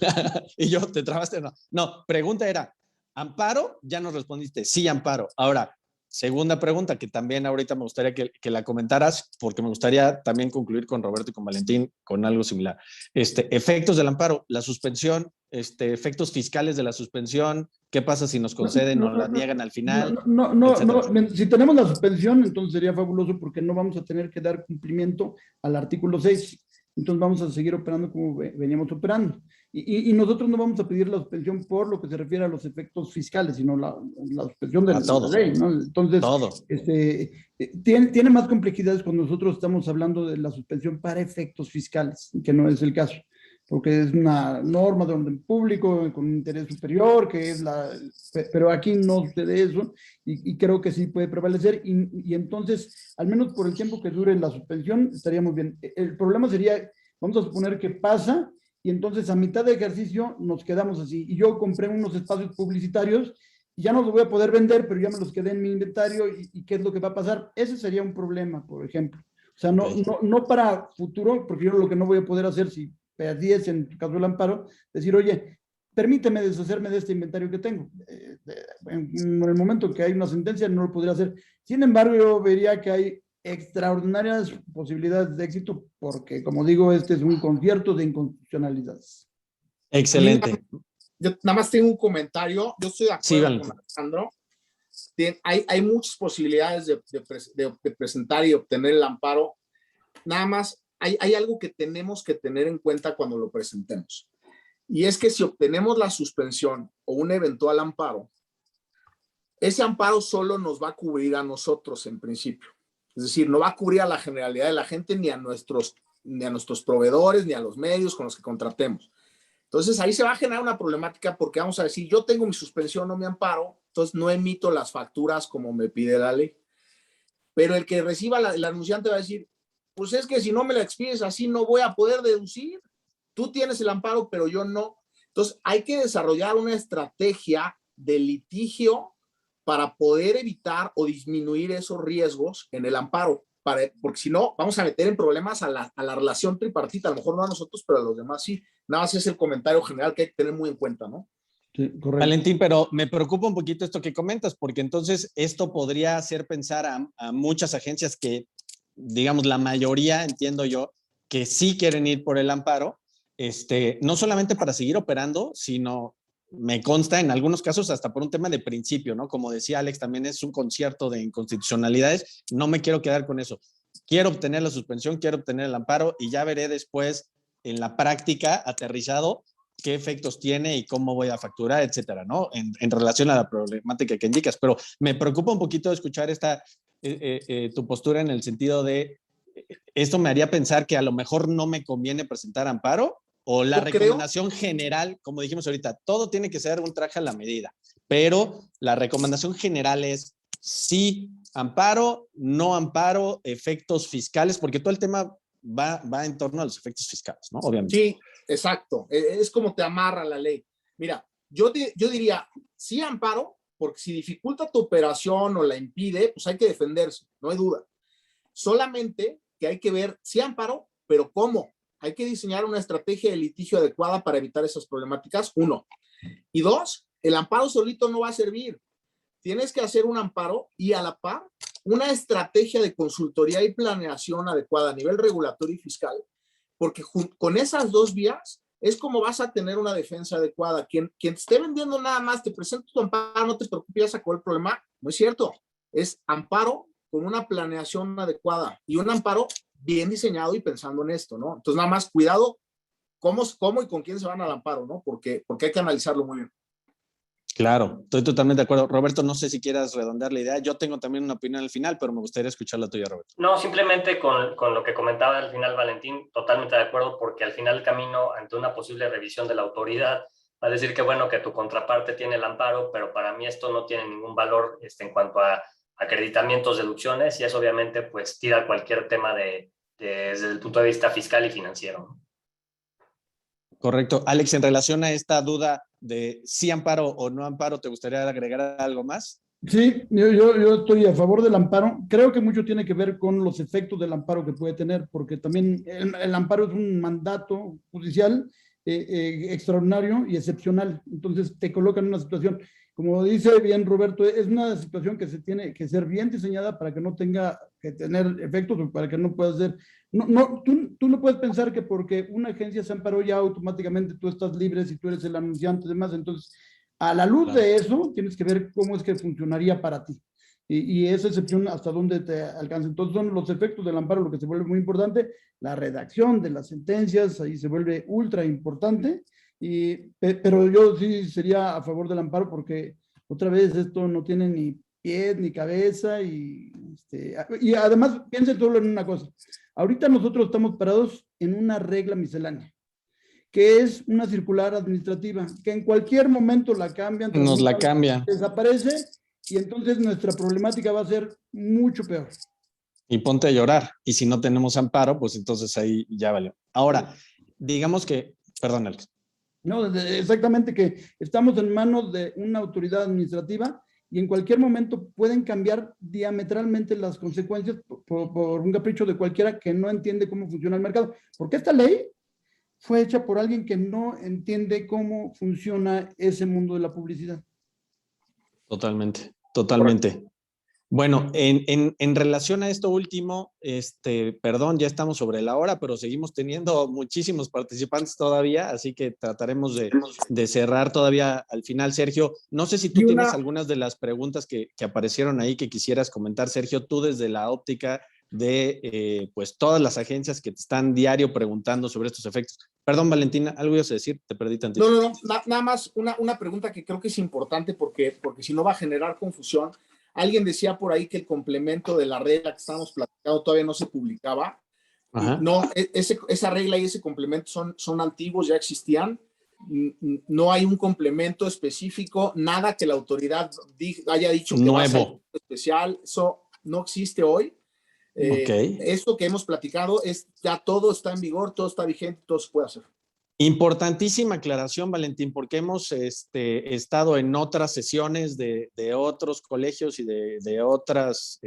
Y yo, ¿te trabaste o no? No, pregunta era, ¿amparo? Ya nos respondiste, sí, amparo. Ahora, segunda pregunta, que también ahorita me gustaría que la comentaras, porque me gustaría también concluir con Roberto y con Valentín con algo similar. Efectos del amparo, la suspensión, efectos fiscales de la suspensión, ¿qué pasa si nos conceden o la niegan al final? No. Si tenemos la suspensión, entonces sería fabuloso porque no vamos a tener que dar cumplimiento al artículo 6. Entonces vamos a seguir operando como veníamos operando. Y nosotros no vamos a pedir la suspensión por lo que se refiere a los efectos fiscales, sino la suspensión de la ley, ¿no? Entonces, todo. Tiene más complejidades cuando nosotros estamos hablando de la suspensión para efectos fiscales, que no es el caso, porque es una norma de orden público con un interés superior, pero aquí no sucede eso, y creo que sí puede prevalecer, y entonces, al menos por el tiempo que dure la suspensión, estaríamos bien. El problema sería, vamos a suponer que pasa, y entonces a mitad de ejercicio nos quedamos así, y yo compré unos espacios publicitarios, y ya no los voy a poder vender, pero ya me los quedé en mi inventario, y ¿qué es lo que va a pasar? Ese sería un problema, por ejemplo. O sea, no para futuro, porque yo lo que no voy a poder hacer si perdiese en el caso del amparo, decir, oye, permíteme deshacerme de este inventario que tengo. En el momento que hay una sentencia no lo podría hacer. Sin embargo, yo vería que hay extraordinarias posibilidades de éxito, porque como digo, este es un concierto de inconstitucionalidades. Excelente. Yo nada más tengo un comentario. Yo estoy de acuerdo con Alejandro. Hay muchas posibilidades de presentar y obtener el amparo. Nada más hay algo que tenemos que tener en cuenta cuando lo presentemos. Y es que si obtenemos la suspensión o un eventual amparo, ese amparo solo nos va a cubrir a nosotros en principio. Es decir, no va a cubrir a la generalidad de la gente, ni a nuestros proveedores, ni a los medios con los que contratemos. Entonces ahí se va a generar una problemática porque vamos a decir, yo tengo mi suspensión o mi amparo, entonces no emito las facturas como me pide la ley. Pero el que reciba el anunciante va a decir, pues es que si no me la expides así no voy a poder deducir. Tú tienes el amparo, pero yo no. Entonces hay que desarrollar una estrategia de litigio para poder evitar o disminuir esos riesgos en el amparo. Porque si no, vamos a meter en problemas a la relación tripartita. A lo mejor no a nosotros, pero a los demás sí. Nada más es el comentario general que hay que tener muy en cuenta, ¿no? Sí, correcto. Valentín, pero me preocupa un poquito esto que comentas, porque entonces esto podría hacer pensar a muchas agencias que, digamos, la mayoría, entiendo yo, que sí quieren ir por el amparo, no solamente para seguir operando, sino, me consta, en algunos casos hasta por un tema de principio, ¿no? Como decía Alex, también es un concierto de inconstitucionalidades, no me quiero quedar con eso. Quiero obtener la suspensión, quiero obtener el amparo y ya veré después en la práctica, aterrizado, qué efectos tiene y cómo voy a facturar, etcétera, ¿no? En relación a la problemática que indicas. Pero me preocupa un poquito escuchar tu postura en el sentido de, esto me haría pensar que a lo mejor no me conviene presentar amparo, o la recomendación general, como dijimos ahorita, todo tiene que ser un traje a la medida, pero la recomendación general es sí amparo, no amparo, efectos fiscales, porque todo el tema va en torno a los efectos fiscales, ¿no? Obviamente. Sí, exacto. Es como te amarra la ley. Mira, yo diría, sí amparo, porque si dificulta tu operación o la impide, pues hay que defenderse, no hay duda. Solamente que hay que ver, sí amparo, pero ¿cómo? Hay que diseñar una estrategia de litigio adecuada para evitar esas problemáticas, 1. Y 2, el amparo solito no va a servir. Tienes que hacer un amparo y a la par una estrategia de consultoría y planeación adecuada a nivel regulatorio y fiscal, porque con esas dos vías es como vas a tener una defensa adecuada. Quien te esté vendiendo nada más, te presenta tu amparo, no te preocupes, ya sacó el problema. No es cierto. Es amparo con una planeación adecuada y un amparo bien diseñado y pensando en esto, ¿no? Entonces, nada más cuidado cómo y con quién se van al amparo, ¿no? Porque hay que analizarlo muy bien. Claro, estoy totalmente de acuerdo. Roberto, no sé si quieras redondear la idea. Yo tengo también una opinión al final, pero me gustaría escuchar la tuya, Roberto. No, simplemente con lo que comentaba al final Valentín, totalmente de acuerdo, porque al final el camino ante una posible revisión de la autoridad va a decir que bueno, que tu contraparte tiene el amparo, pero para mí esto no tiene ningún valor en cuanto a acreditamientos, deducciones, y eso obviamente pues tira cualquier tema desde el punto de vista fiscal y financiero. Correcto. Alex, en relación a esta duda de si amparo o no amparo, ¿te gustaría agregar algo más? Sí, yo estoy a favor del amparo. Creo que mucho tiene que ver con los efectos del amparo que puede tener, porque también el amparo es un mandato judicial extraordinario y excepcional. Entonces te coloca en una situación, como dice bien Roberto, es una situación que se tiene que ser bien diseñada para que no tenga que tener efectos o para que no pueda ser. Tú no puedes pensar que porque una agencia se amparó ya automáticamente tú estás libre si tú eres el anunciante y demás. Entonces, a la luz de eso, tienes que ver cómo es que funcionaría para ti. Y esa excepción hasta dónde te alcanza. Entonces son los efectos del amparo lo que se vuelve muy importante. La redacción de las sentencias, ahí se vuelve ultra importante. Pero yo sí sería a favor del amparo porque otra vez esto no tiene ni pies ni cabeza. Y además, piensen solo en una cosa. Ahorita nosotros estamos parados en una regla miscelánea, que es una circular administrativa, que en cualquier momento la cambian. Nos la cambian. Desaparece y entonces nuestra problemática va a ser mucho peor. Y ponte a llorar. Y si no tenemos amparo, pues entonces ahí ya valió. Ahora, digamos que, perdón, Alex. No, exactamente, que estamos en manos de una autoridad administrativa y en cualquier momento pueden cambiar diametralmente las consecuencias por un capricho de cualquiera que no entiende cómo funciona el mercado. Porque esta ley fue hecha por alguien que no entiende cómo funciona ese mundo de la publicidad. Totalmente, totalmente. Bueno, en relación a esto último, perdón, ya estamos sobre la hora, pero seguimos teniendo muchísimos participantes todavía, así que trataremos de cerrar todavía al final. Sergio, no sé si tú tienes algunas de las preguntas que aparecieron ahí que quisieras comentar, Sergio, tú desde la óptica de pues todas las agencias que te están diario preguntando sobre estos efectos. Perdón, Valentina, algo ibas a decir, te perdí tantito. No, nada más una pregunta que creo que es importante porque si no va a generar confusión. Alguien decía por ahí que el complemento de la regla que estábamos platicando todavía no se publicaba. No, esa regla y ese complemento son antiguos, ya existían. No hay un complemento específico, nada que la autoridad haya dicho que nuevo. Va a ser especial. Eso no existe hoy. Esto que hemos platicado ya todo está en vigor, todo está vigente, todo se puede hacer. Importantísima aclaración, Valentín, porque hemos estado en otras sesiones de otros colegios y de otros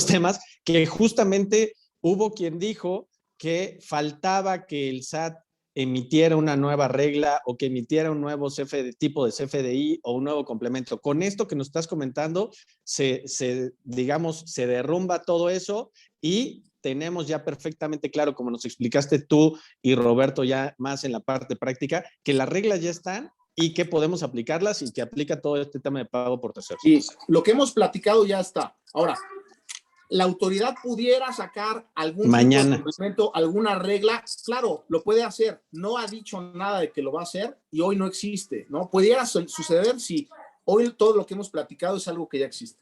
temas que justamente hubo quien dijo que faltaba que el SAT emitiera una nueva regla o que emitiera un nuevo tipo de CFDI o un nuevo complemento. Con esto que nos estás comentando, se derrumba todo eso y tenemos ya perfectamente claro, como nos explicaste tú y Roberto ya más en la parte práctica, que las reglas ya están y que podemos aplicarlas y que aplica todo este tema de pago por terceros. Y lo que hemos platicado ya está. Ahora, la autoridad pudiera sacar algún complemento, alguna regla, claro, lo puede hacer. No ha dicho nada de que lo va a hacer y hoy no existe, ¿no? Pudiera suceder si hoy todo lo que hemos platicado es algo que ya existe.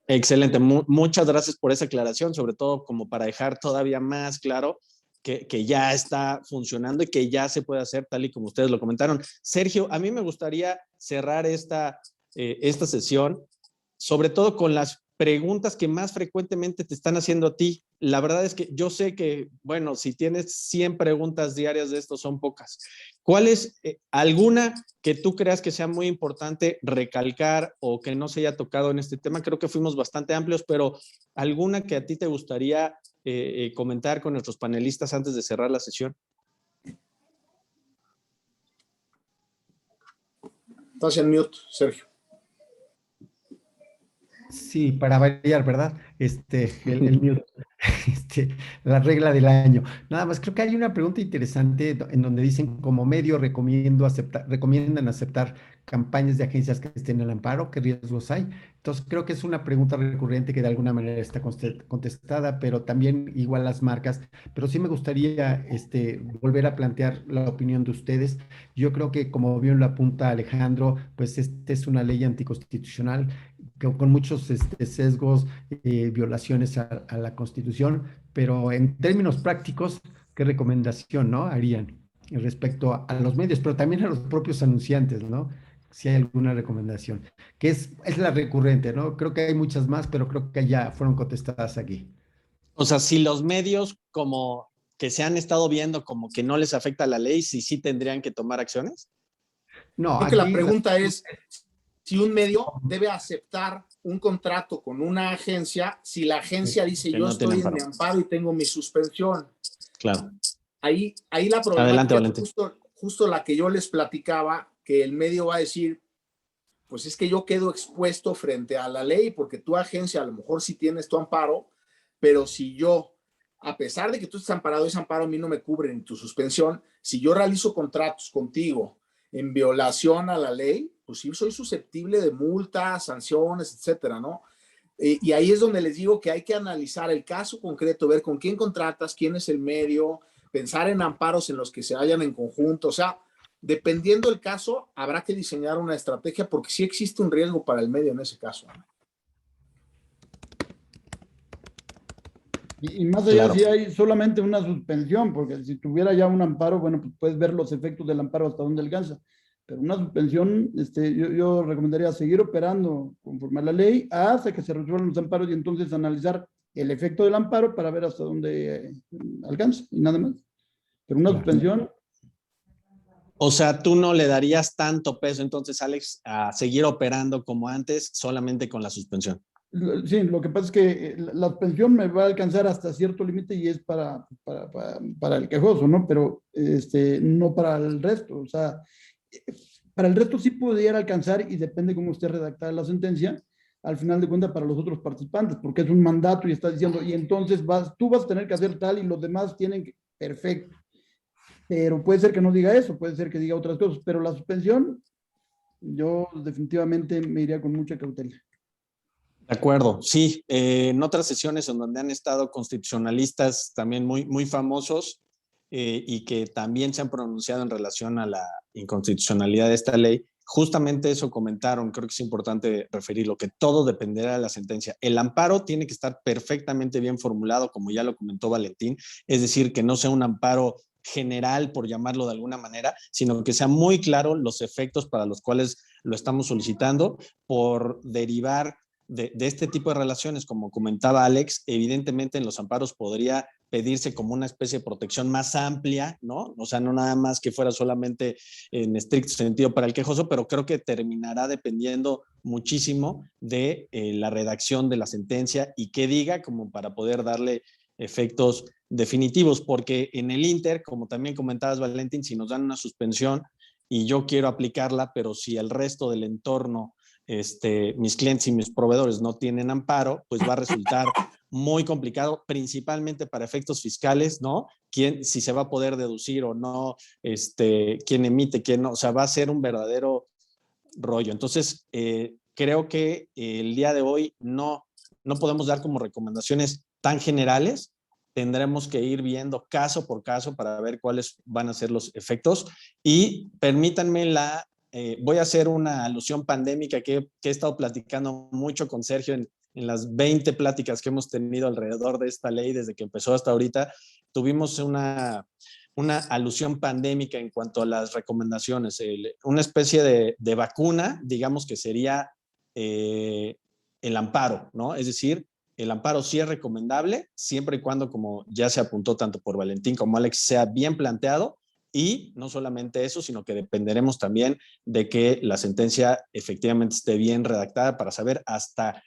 Excelente, muchas gracias por esa aclaración, sobre todo como para dejar todavía más claro que ya está funcionando y que ya se puede hacer tal y como ustedes lo comentaron. Sergio, a mí me gustaría cerrar esta sesión, sobre todo con las preguntas que más frecuentemente te están haciendo a ti la verdad es que yo sé que, bueno, si tienes 100 preguntas diarias de esto, son pocas. ¿Cuál es alguna que tú creas que sea muy importante recalcar o que no se haya tocado en este tema? Creo que fuimos bastante amplios, pero alguna que a ti te gustaría comentar con nuestros panelistas antes de cerrar la sesión. Estás en mute, Sergio. Sí, para variar, ¿verdad? El mute. La regla del año. Nada más, creo que hay una pregunta interesante en donde dicen como medio recomiendan aceptar campañas de agencias que estén al amparo, ¿qué riesgos hay? Entonces creo que es una pregunta recurrente que de alguna manera está contestada, pero también igual las marcas. Pero sí me gustaría volver a plantear la opinión de ustedes. Yo creo que como bien lo apunta Alejandro, pues esta es una ley anticonstitucional con muchos sesgos, violaciones a la Constitución, pero en términos prácticos, ¿qué recomendación, no, harían respecto a los medios, pero también a los propios anunciantes, ¿no? Si hay alguna recomendación, que es la recurrente, ¿no? Creo que hay muchas más, pero creo que ya fueron contestadas aquí. O sea, si los medios como que se han estado viendo como que no les afecta la ley, sí tendrían que tomar acciones. No, creo que la pregunta es si un medio debe aceptar un contrato con una agencia si la agencia dice yo estoy en mi amparo y tengo mi suspensión. Claro. Ahí la problemática es justo la que yo les platicaba, que el medio va a decir, pues es que yo quedo expuesto frente a la ley porque tu agencia a lo mejor sí tienes tu amparo, pero si yo, a pesar de que tú estés amparado, ese amparo a mí no me cubre en tu suspensión, si yo realizo contratos contigo en violación a la ley, pues sí soy susceptible de multas, sanciones, etcétera, ¿no? Y ahí es donde les digo que hay que analizar el caso concreto, ver con quién contratas, quién es el medio, pensar en amparos en los que se vayan en conjunto, o sea, dependiendo del caso, habrá que diseñar una estrategia porque sí existe un riesgo para el medio en ese caso. Y más allá, claro, si hay solamente una suspensión, porque si tuviera ya un amparo, bueno, pues puedes ver los efectos del amparo hasta dónde alcanza. Pero una suspensión, yo recomendaría seguir operando conforme a la ley hasta que se resuelvan los amparos y entonces analizar el efecto del amparo para ver hasta dónde alcanza y nada más. Pero una suspensión. O sea, tú no le darías tanto peso entonces, Alex, a seguir operando como antes solamente con la suspensión. Sí, lo que pasa es que la suspensión me va a alcanzar hasta cierto límite y es para el quejoso, ¿no? Pero no para el resto. O sea, para el resto sí pudiera alcanzar y depende cómo esté redactada la sentencia, al final de cuentas para los otros participantes, porque es un mandato y está diciendo, y entonces tú vas a tener que hacer tal y los demás tienen que, perfecto. Pero puede ser que no diga eso, puede ser que diga otras cosas, pero la suspensión, yo definitivamente me iría con mucha cautela. De acuerdo, sí. En otras sesiones en donde han estado constitucionalistas también muy famosos y que también se han pronunciado en relación a la inconstitucionalidad de esta ley, justamente eso comentaron, creo que es importante referirlo, que todo dependerá de la sentencia. El amparo tiene que estar perfectamente bien formulado, como ya lo comentó Valentín, es decir, que no sea un amparo general, por llamarlo de alguna manera, sino que sea muy claro los efectos para los cuales lo estamos solicitando por derivar de este tipo de relaciones, como comentaba Alex. Evidentemente en los amparos podría pedirse como una especie de protección más amplia, ¿no? O sea, no nada más que fuera solamente en estricto sentido para el quejoso, pero creo que terminará dependiendo muchísimo de la redacción de la sentencia y qué diga, como para poder darle efectos definitivos, porque en el Inter, como también comentabas, Valentín, si nos dan una suspensión y yo quiero aplicarla, pero si el resto del entorno, mis clientes y mis proveedores no tienen amparo, pues va a resultar muy complicado, principalmente para efectos fiscales, ¿no? Si se va a poder deducir o no, quién emite, quién no, o sea, va a ser un verdadero rollo. Entonces, creo que el día de hoy no podemos dar como recomendaciones tan generales, tendremos que ir viendo caso por caso para ver cuáles van a ser los efectos. Y permítanme voy a hacer una alusión pandémica que he estado platicando mucho con Sergio en las 20 pláticas que hemos tenido alrededor de esta ley desde que empezó hasta ahorita. Tuvimos una alusión pandémica en cuanto a las recomendaciones, una especie de vacuna, digamos que sería el amparo, ¿no? Es decir, el amparo sí es recomendable, siempre y cuando, como ya se apuntó tanto por Valentín como Alex, sea bien planteado. Y no solamente eso, sino que dependeremos también de que la sentencia efectivamente esté bien redactada para saber hasta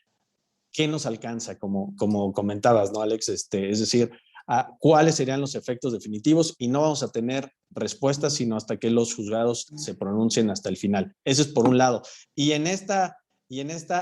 qué nos alcanza, como comentabas, ¿no, Alex? Es decir, cuáles serían los efectos definitivos, y no vamos a tener respuestas sino hasta que los juzgados se pronuncien hasta el final. Eso es por un lado. Y en esta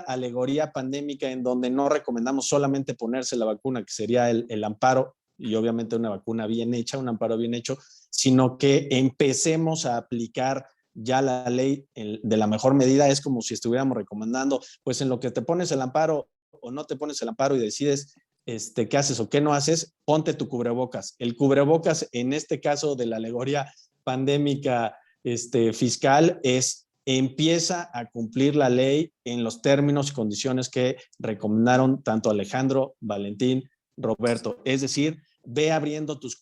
alegoría pandémica, en donde no recomendamos solamente ponerse la vacuna, que sería el amparo, y obviamente una vacuna bien hecha, un amparo bien hecho, sino que empecemos a aplicar ya la ley de la mejor medida. Es como si estuviéramos recomendando, pues en lo que te pones el amparo o no te pones el amparo y decides qué haces o qué no haces, ponte tu cubrebocas. El cubrebocas, en este caso de la alegoría pandémica fiscal, empieza a cumplir la ley en los términos y condiciones que recomendaron tanto Alejandro, Valentín, Roberto. Es decir, ve abriendo tus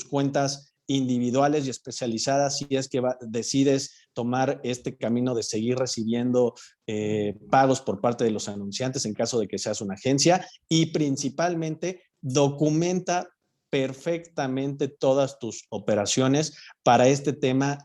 cuentas individuales y especializadas si es que decides tomar este camino de seguir recibiendo pagos por parte de los anunciantes en caso de que seas una agencia, y principalmente documenta perfectamente todas tus operaciones para este tema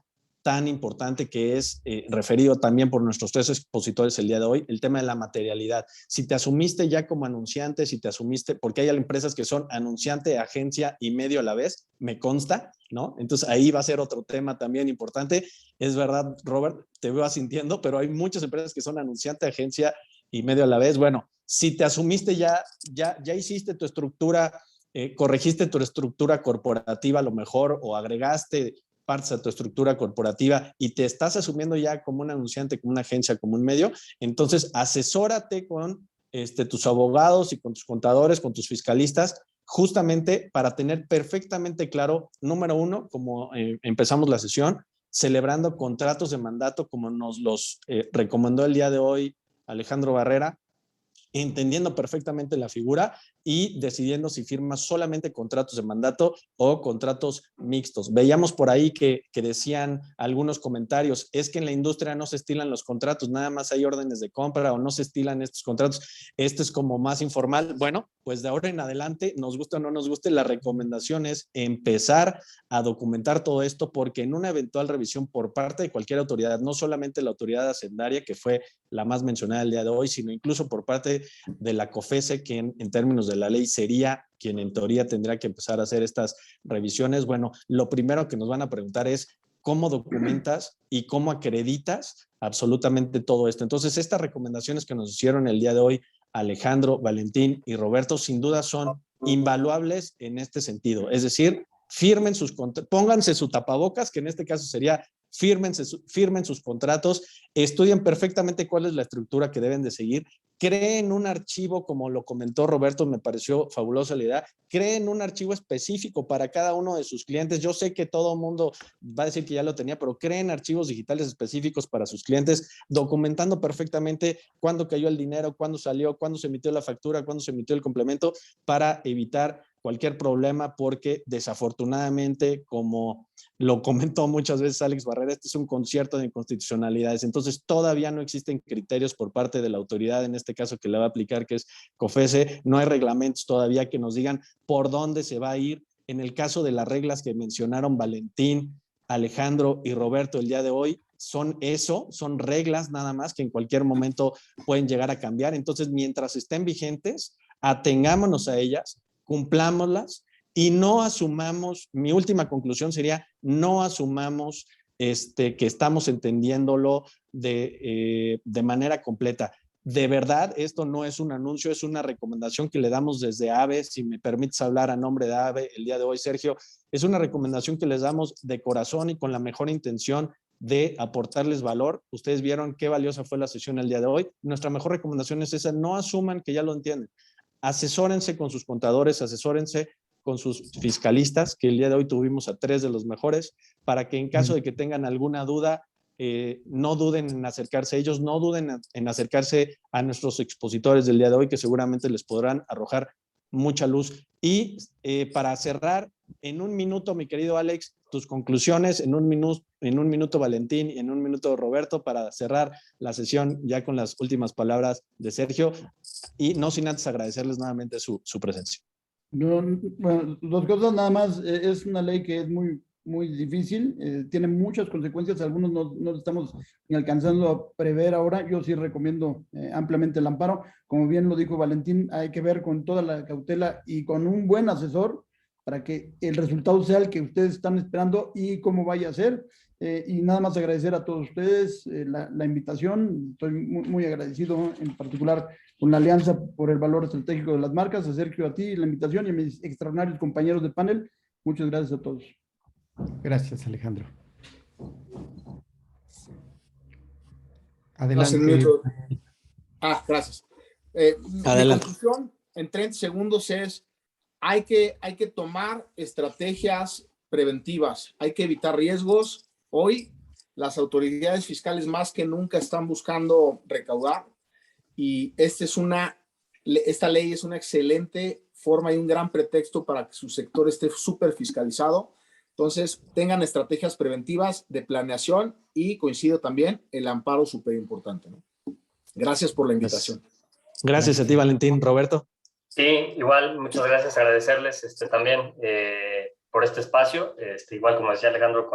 tan importante que es referido también por nuestros 3 expositores el día de hoy, el tema de la materialidad. Si te asumiste ya como anunciante, si te asumiste, porque hay empresas que son anunciante, agencia y medio a la vez, me consta, ¿no? Entonces ahí va a ser otro tema también importante. Es verdad, Robert, te veo asintiendo, pero hay muchas empresas que son anunciante, agencia y medio a la vez. Bueno, si te asumiste ya hiciste tu estructura, corregiste tu estructura corporativa a lo mejor, o agregaste partes a tu estructura corporativa y te estás asumiendo ya como un anunciante, como una agencia, como un medio, entonces asesórate con tus abogados y con tus contadores, con tus fiscalistas, justamente para tener perfectamente claro, número uno, como empezamos la sesión, celebrando contratos de mandato como nos los recomendó el día de hoy Alejandro Barrera, entendiendo perfectamente la figura y decidiendo si firma solamente contratos de mandato o contratos mixtos. Veíamos por ahí que decían algunos comentarios, es que en la industria no se estilan los contratos, nada más hay órdenes de compra o no se estilan estos contratos, este es como más informal. Bueno, pues de ahora en adelante, nos guste o no nos guste, la recomendación es empezar a documentar todo esto, porque en una eventual revisión por parte de cualquier autoridad, no solamente la autoridad hacendaria, que fue la más mencionada el día de hoy, sino incluso por parte de la COFESE, que en términos de la ley sería quien en teoría tendrá que empezar a hacer estas revisiones. Bueno, lo primero que nos van a preguntar es cómo documentas y cómo acreditas absolutamente todo esto. Entonces, estas recomendaciones que nos hicieron el día de hoy Alejandro, Valentín y Roberto, sin duda son invaluables en este sentido. Es decir, pónganse su tapabocas, que en este caso sería firmen sus contratos, estudien perfectamente cuál es la estructura que deben de seguir, creen un archivo, como lo comentó Roberto, me pareció fabulosa la idea, creen un archivo específico para cada uno de sus clientes. Yo sé que todo el mundo va a decir que ya lo tenía, pero creen archivos digitales específicos para sus clientes, documentando perfectamente cuándo cayó el dinero, cuándo salió, cuándo se emitió la factura, cuándo se emitió el complemento, para evitar cualquier problema, porque desafortunadamente, como lo comentó muchas veces Alex Barrera, este es un concierto de inconstitucionalidades. Entonces todavía no existen criterios por parte de la autoridad, en este caso que le va a aplicar, que es COFESE, no hay reglamentos todavía que nos digan por dónde se va a ir. En el caso de las reglas que mencionaron Valentín, Alejandro y Roberto el día de hoy, son reglas nada más que en cualquier momento pueden llegar a cambiar. Entonces, mientras estén vigentes, atengámonos a ellas, cumplámoslas y no asumamos, mi última conclusión sería, no asumamos que estamos entendiéndolo de manera completa. De verdad, esto no es un anuncio, es una recomendación que le damos desde AVE. Si me permites hablar a nombre de AVE el día de hoy, Sergio, es una recomendación que les damos de corazón y con la mejor intención de aportarles valor. Ustedes vieron qué valiosa fue la sesión el día de hoy. Nuestra mejor recomendación es esa, no asuman que ya lo entienden. Asesórense con sus contadores, asesórense con sus fiscalistas, que el día de hoy tuvimos a 3 de los mejores, para que en caso de que tengan alguna duda, no duden en acercarse a ellos, no duden en acercarse a nuestros expositores del día de hoy, que seguramente les podrán arrojar mucha luz. Y para cerrar, en un minuto, mi querido Alex, tus conclusiones, en un minuto Valentín, en un minuto Roberto, para cerrar la sesión ya con las últimas palabras de Sergio, y no sin antes agradecerles nuevamente su presencia. No, bueno, dos cosas nada más. Es una ley que es muy difícil, tiene muchas consecuencias, algunos no estamos ni alcanzando a prever ahora. Yo sí recomiendo ampliamente el amparo. Como bien lo dijo Valentín, hay que ver con toda la cautela y con un buen asesor para que el resultado sea el que ustedes están esperando y cómo vaya a ser. Y nada más agradecer a todos ustedes la invitación. Estoy muy agradecido, en particular con la Alianza por el Valor Estratégico de las Marcas, a Sergio, a ti la invitación y a mis extraordinarios compañeros de panel. Muchas gracias a todos. Gracias, Alejandro. Adelante. Gracias. Adelante. Mi conclusión en 30 segundos es: hay que tomar estrategias preventivas, hay que evitar riesgos. Hoy las autoridades fiscales más que nunca están buscando recaudar, y esta ley es una excelente forma y un gran pretexto para que su sector esté súper fiscalizado. Entonces, tengan estrategias preventivas de planeación y, coincido también, el amparo súper importante, ¿no? Gracias por la invitación. Gracias a ti, Valentín. Roberto. Sí, igual, muchas gracias, agradecerles también por este espacio, igual como decía Alejandro,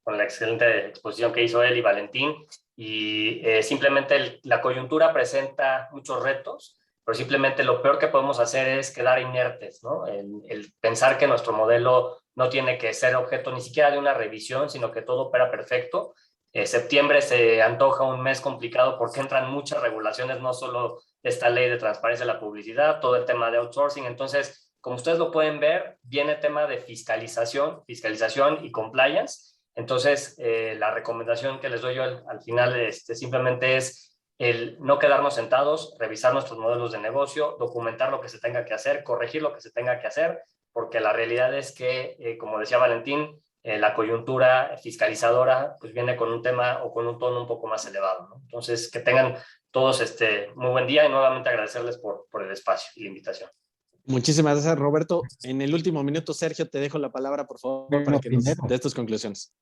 con la excelente exposición que hizo él y Valentín, y simplemente la coyuntura presenta muchos retos, pero simplemente lo peor que podemos hacer es quedar inertes, ¿no? El pensar que nuestro modelo no tiene que ser objeto ni siquiera de una revisión, sino que todo opera perfecto. Septiembre se antoja un mes complicado porque entran muchas regulaciones, no solo esta ley de transparencia de la publicidad, todo el tema de outsourcing. Entonces, como ustedes lo pueden ver, viene tema de fiscalización y compliance. Entonces, la recomendación que les doy yo al final simplemente es el no quedarnos sentados, revisar nuestros modelos de negocio, documentar lo que se tenga que hacer, corregir lo que se tenga que hacer, porque la realidad es que, como decía Valentín, la coyuntura fiscalizadora pues viene con un tema o con un tono un poco más elevado, ¿no? Entonces, que tengan todos muy buen día y nuevamente agradecerles por el espacio y la invitación. Muchísimas gracias, Roberto. En el último minuto, Sergio, te dejo la palabra, por favor, para que nos des tus conclusiones.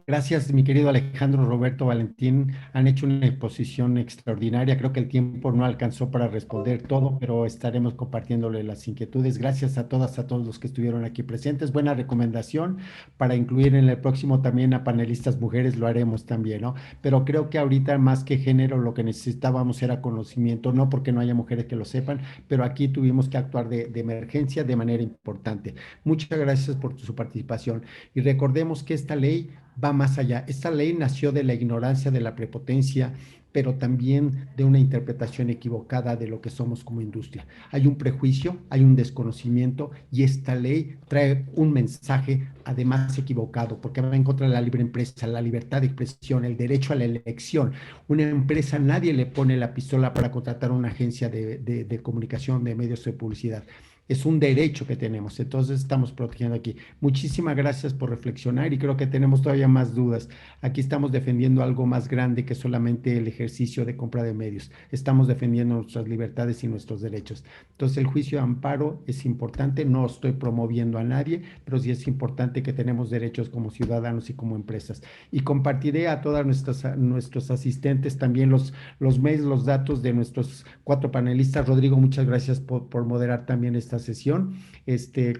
Gracias, mi querido Alejandro, Roberto, Valentín. Han hecho una exposición extraordinaria. Creo que el tiempo no alcanzó para responder todo, pero estaremos compartiéndole las inquietudes. Gracias a todas, a todos los que estuvieron aquí presentes. Buena recomendación para incluir en el próximo también a panelistas mujeres, lo haremos también, ¿no? Pero creo que ahorita más que género lo que necesitábamos era conocimiento, no porque no haya mujeres que lo sepan, pero aquí tuvimos que actuar de emergencia de manera importante. Muchas gracias por su participación y recordemos que esta ley va más allá. Esta ley nació de la ignorancia, de la prepotencia, pero también de una interpretación equivocada de lo que somos como industria. Hay un prejuicio, hay un desconocimiento y esta ley trae un mensaje además equivocado porque va en contra de la libre empresa, la libertad de expresión, el derecho a la elección. Una empresa, nadie le pone la pistola para contratar una agencia de comunicación, de medios de publicidad. Es un derecho que tenemos, entonces estamos protegiendo aquí. Muchísimas gracias por reflexionar y creo que tenemos todavía más dudas. Aquí estamos defendiendo algo más grande que solamente el ejercicio de compra de medios. Estamos defendiendo nuestras libertades y nuestros derechos. Entonces el juicio de amparo es importante, no estoy promoviendo a nadie, pero sí es importante que tenemos derechos como ciudadanos y como empresas. Y compartiré a todos nuestros asistentes también los mails, los datos de nuestros 4 panelistas. Rodrigo, muchas gracias por moderar también esta sesión.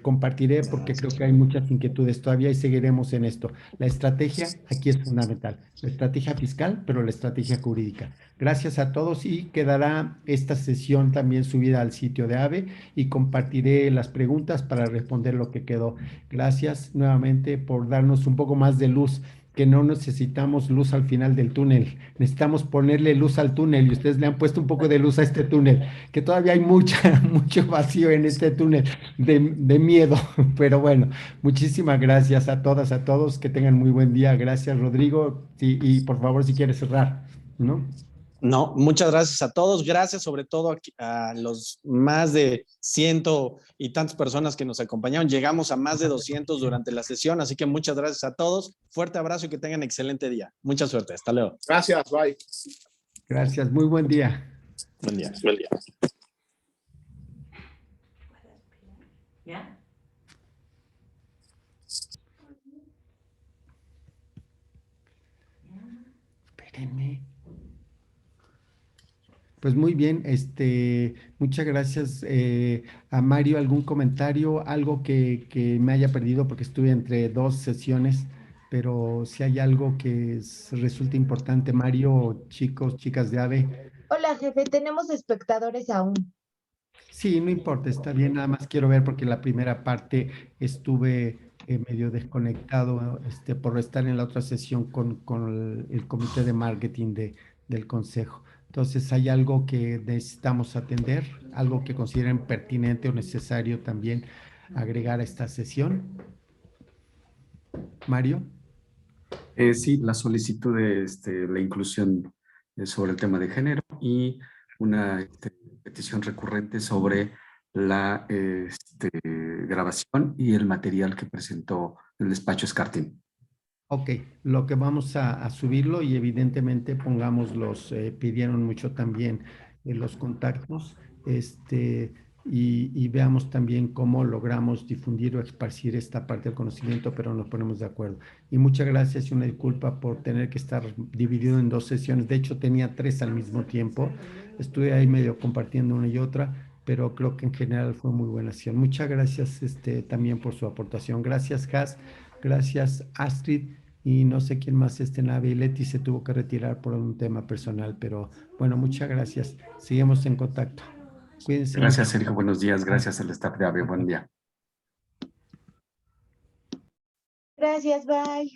Compartiré porque creo que hay muchas inquietudes todavía y seguiremos en esto. La estrategia aquí es fundamental, la estrategia fiscal, pero la estrategia jurídica. Gracias a todos y quedará esta sesión también subida al sitio de AVE y compartiré las preguntas para responder lo que quedó. Gracias nuevamente por darnos un poco más de luz, que no necesitamos luz al final del túnel, necesitamos ponerle luz al túnel y ustedes le han puesto un poco de luz a este túnel, que todavía hay mucho vacío en este túnel de miedo, pero bueno, muchísimas gracias a todas, a todos, que tengan muy buen día. Gracias, Rodrigo, y por favor, si quieres cerrar, ¿no? No, muchas gracias a todos. Gracias sobre todo a los más de 100 y tantas personas que nos acompañaron. Llegamos a más de 200 durante la sesión, así que muchas gracias a todos. Fuerte abrazo y que tengan excelente día. Mucha suerte. Hasta luego. Gracias, bye. Gracias, muy buen día. Buen día. Buen día. ¿Ya? Espérenme. Pues muy bien, muchas gracias a Mario. ¿Algún comentario? Algo que me haya perdido porque estuve entre dos sesiones, pero si hay algo que resulte importante, Mario, chicos, chicas de AVE. Hola, jefe, tenemos espectadores aún. Sí, no importa, está bien, nada más quiero ver porque la primera parte estuve medio desconectado por estar en la otra sesión con el comité de marketing del consejo. Entonces, ¿hay algo que necesitamos atender? ¿Algo que consideren pertinente o necesario también agregar a esta sesión? Mario. Sí, la solicitud de la inclusión sobre el tema de género y una petición recurrente sobre la grabación y el material que presentó el despacho Escartín. Ok, lo que vamos a subirlo y evidentemente pidieron mucho también los contactos, y veamos también cómo logramos difundir o esparcir esta parte del conocimiento, pero nos ponemos de acuerdo. Y muchas gracias y una disculpa por tener que estar dividido en dos sesiones. De hecho, tenía 3 al mismo tiempo. Estuve ahí medio compartiendo una y otra, pero creo que en general fue muy buena sesión. Muchas gracias también por su aportación. Gracias, Has. Gracias, Astrid. Y no sé quién más en AVE, y Leti se tuvo que retirar por un tema personal, pero bueno, muchas gracias. Seguimos en contacto. Cuídense. Gracias, Sergio. Buenos días. Gracias al staff de AVE. Buen día. Gracias, bye.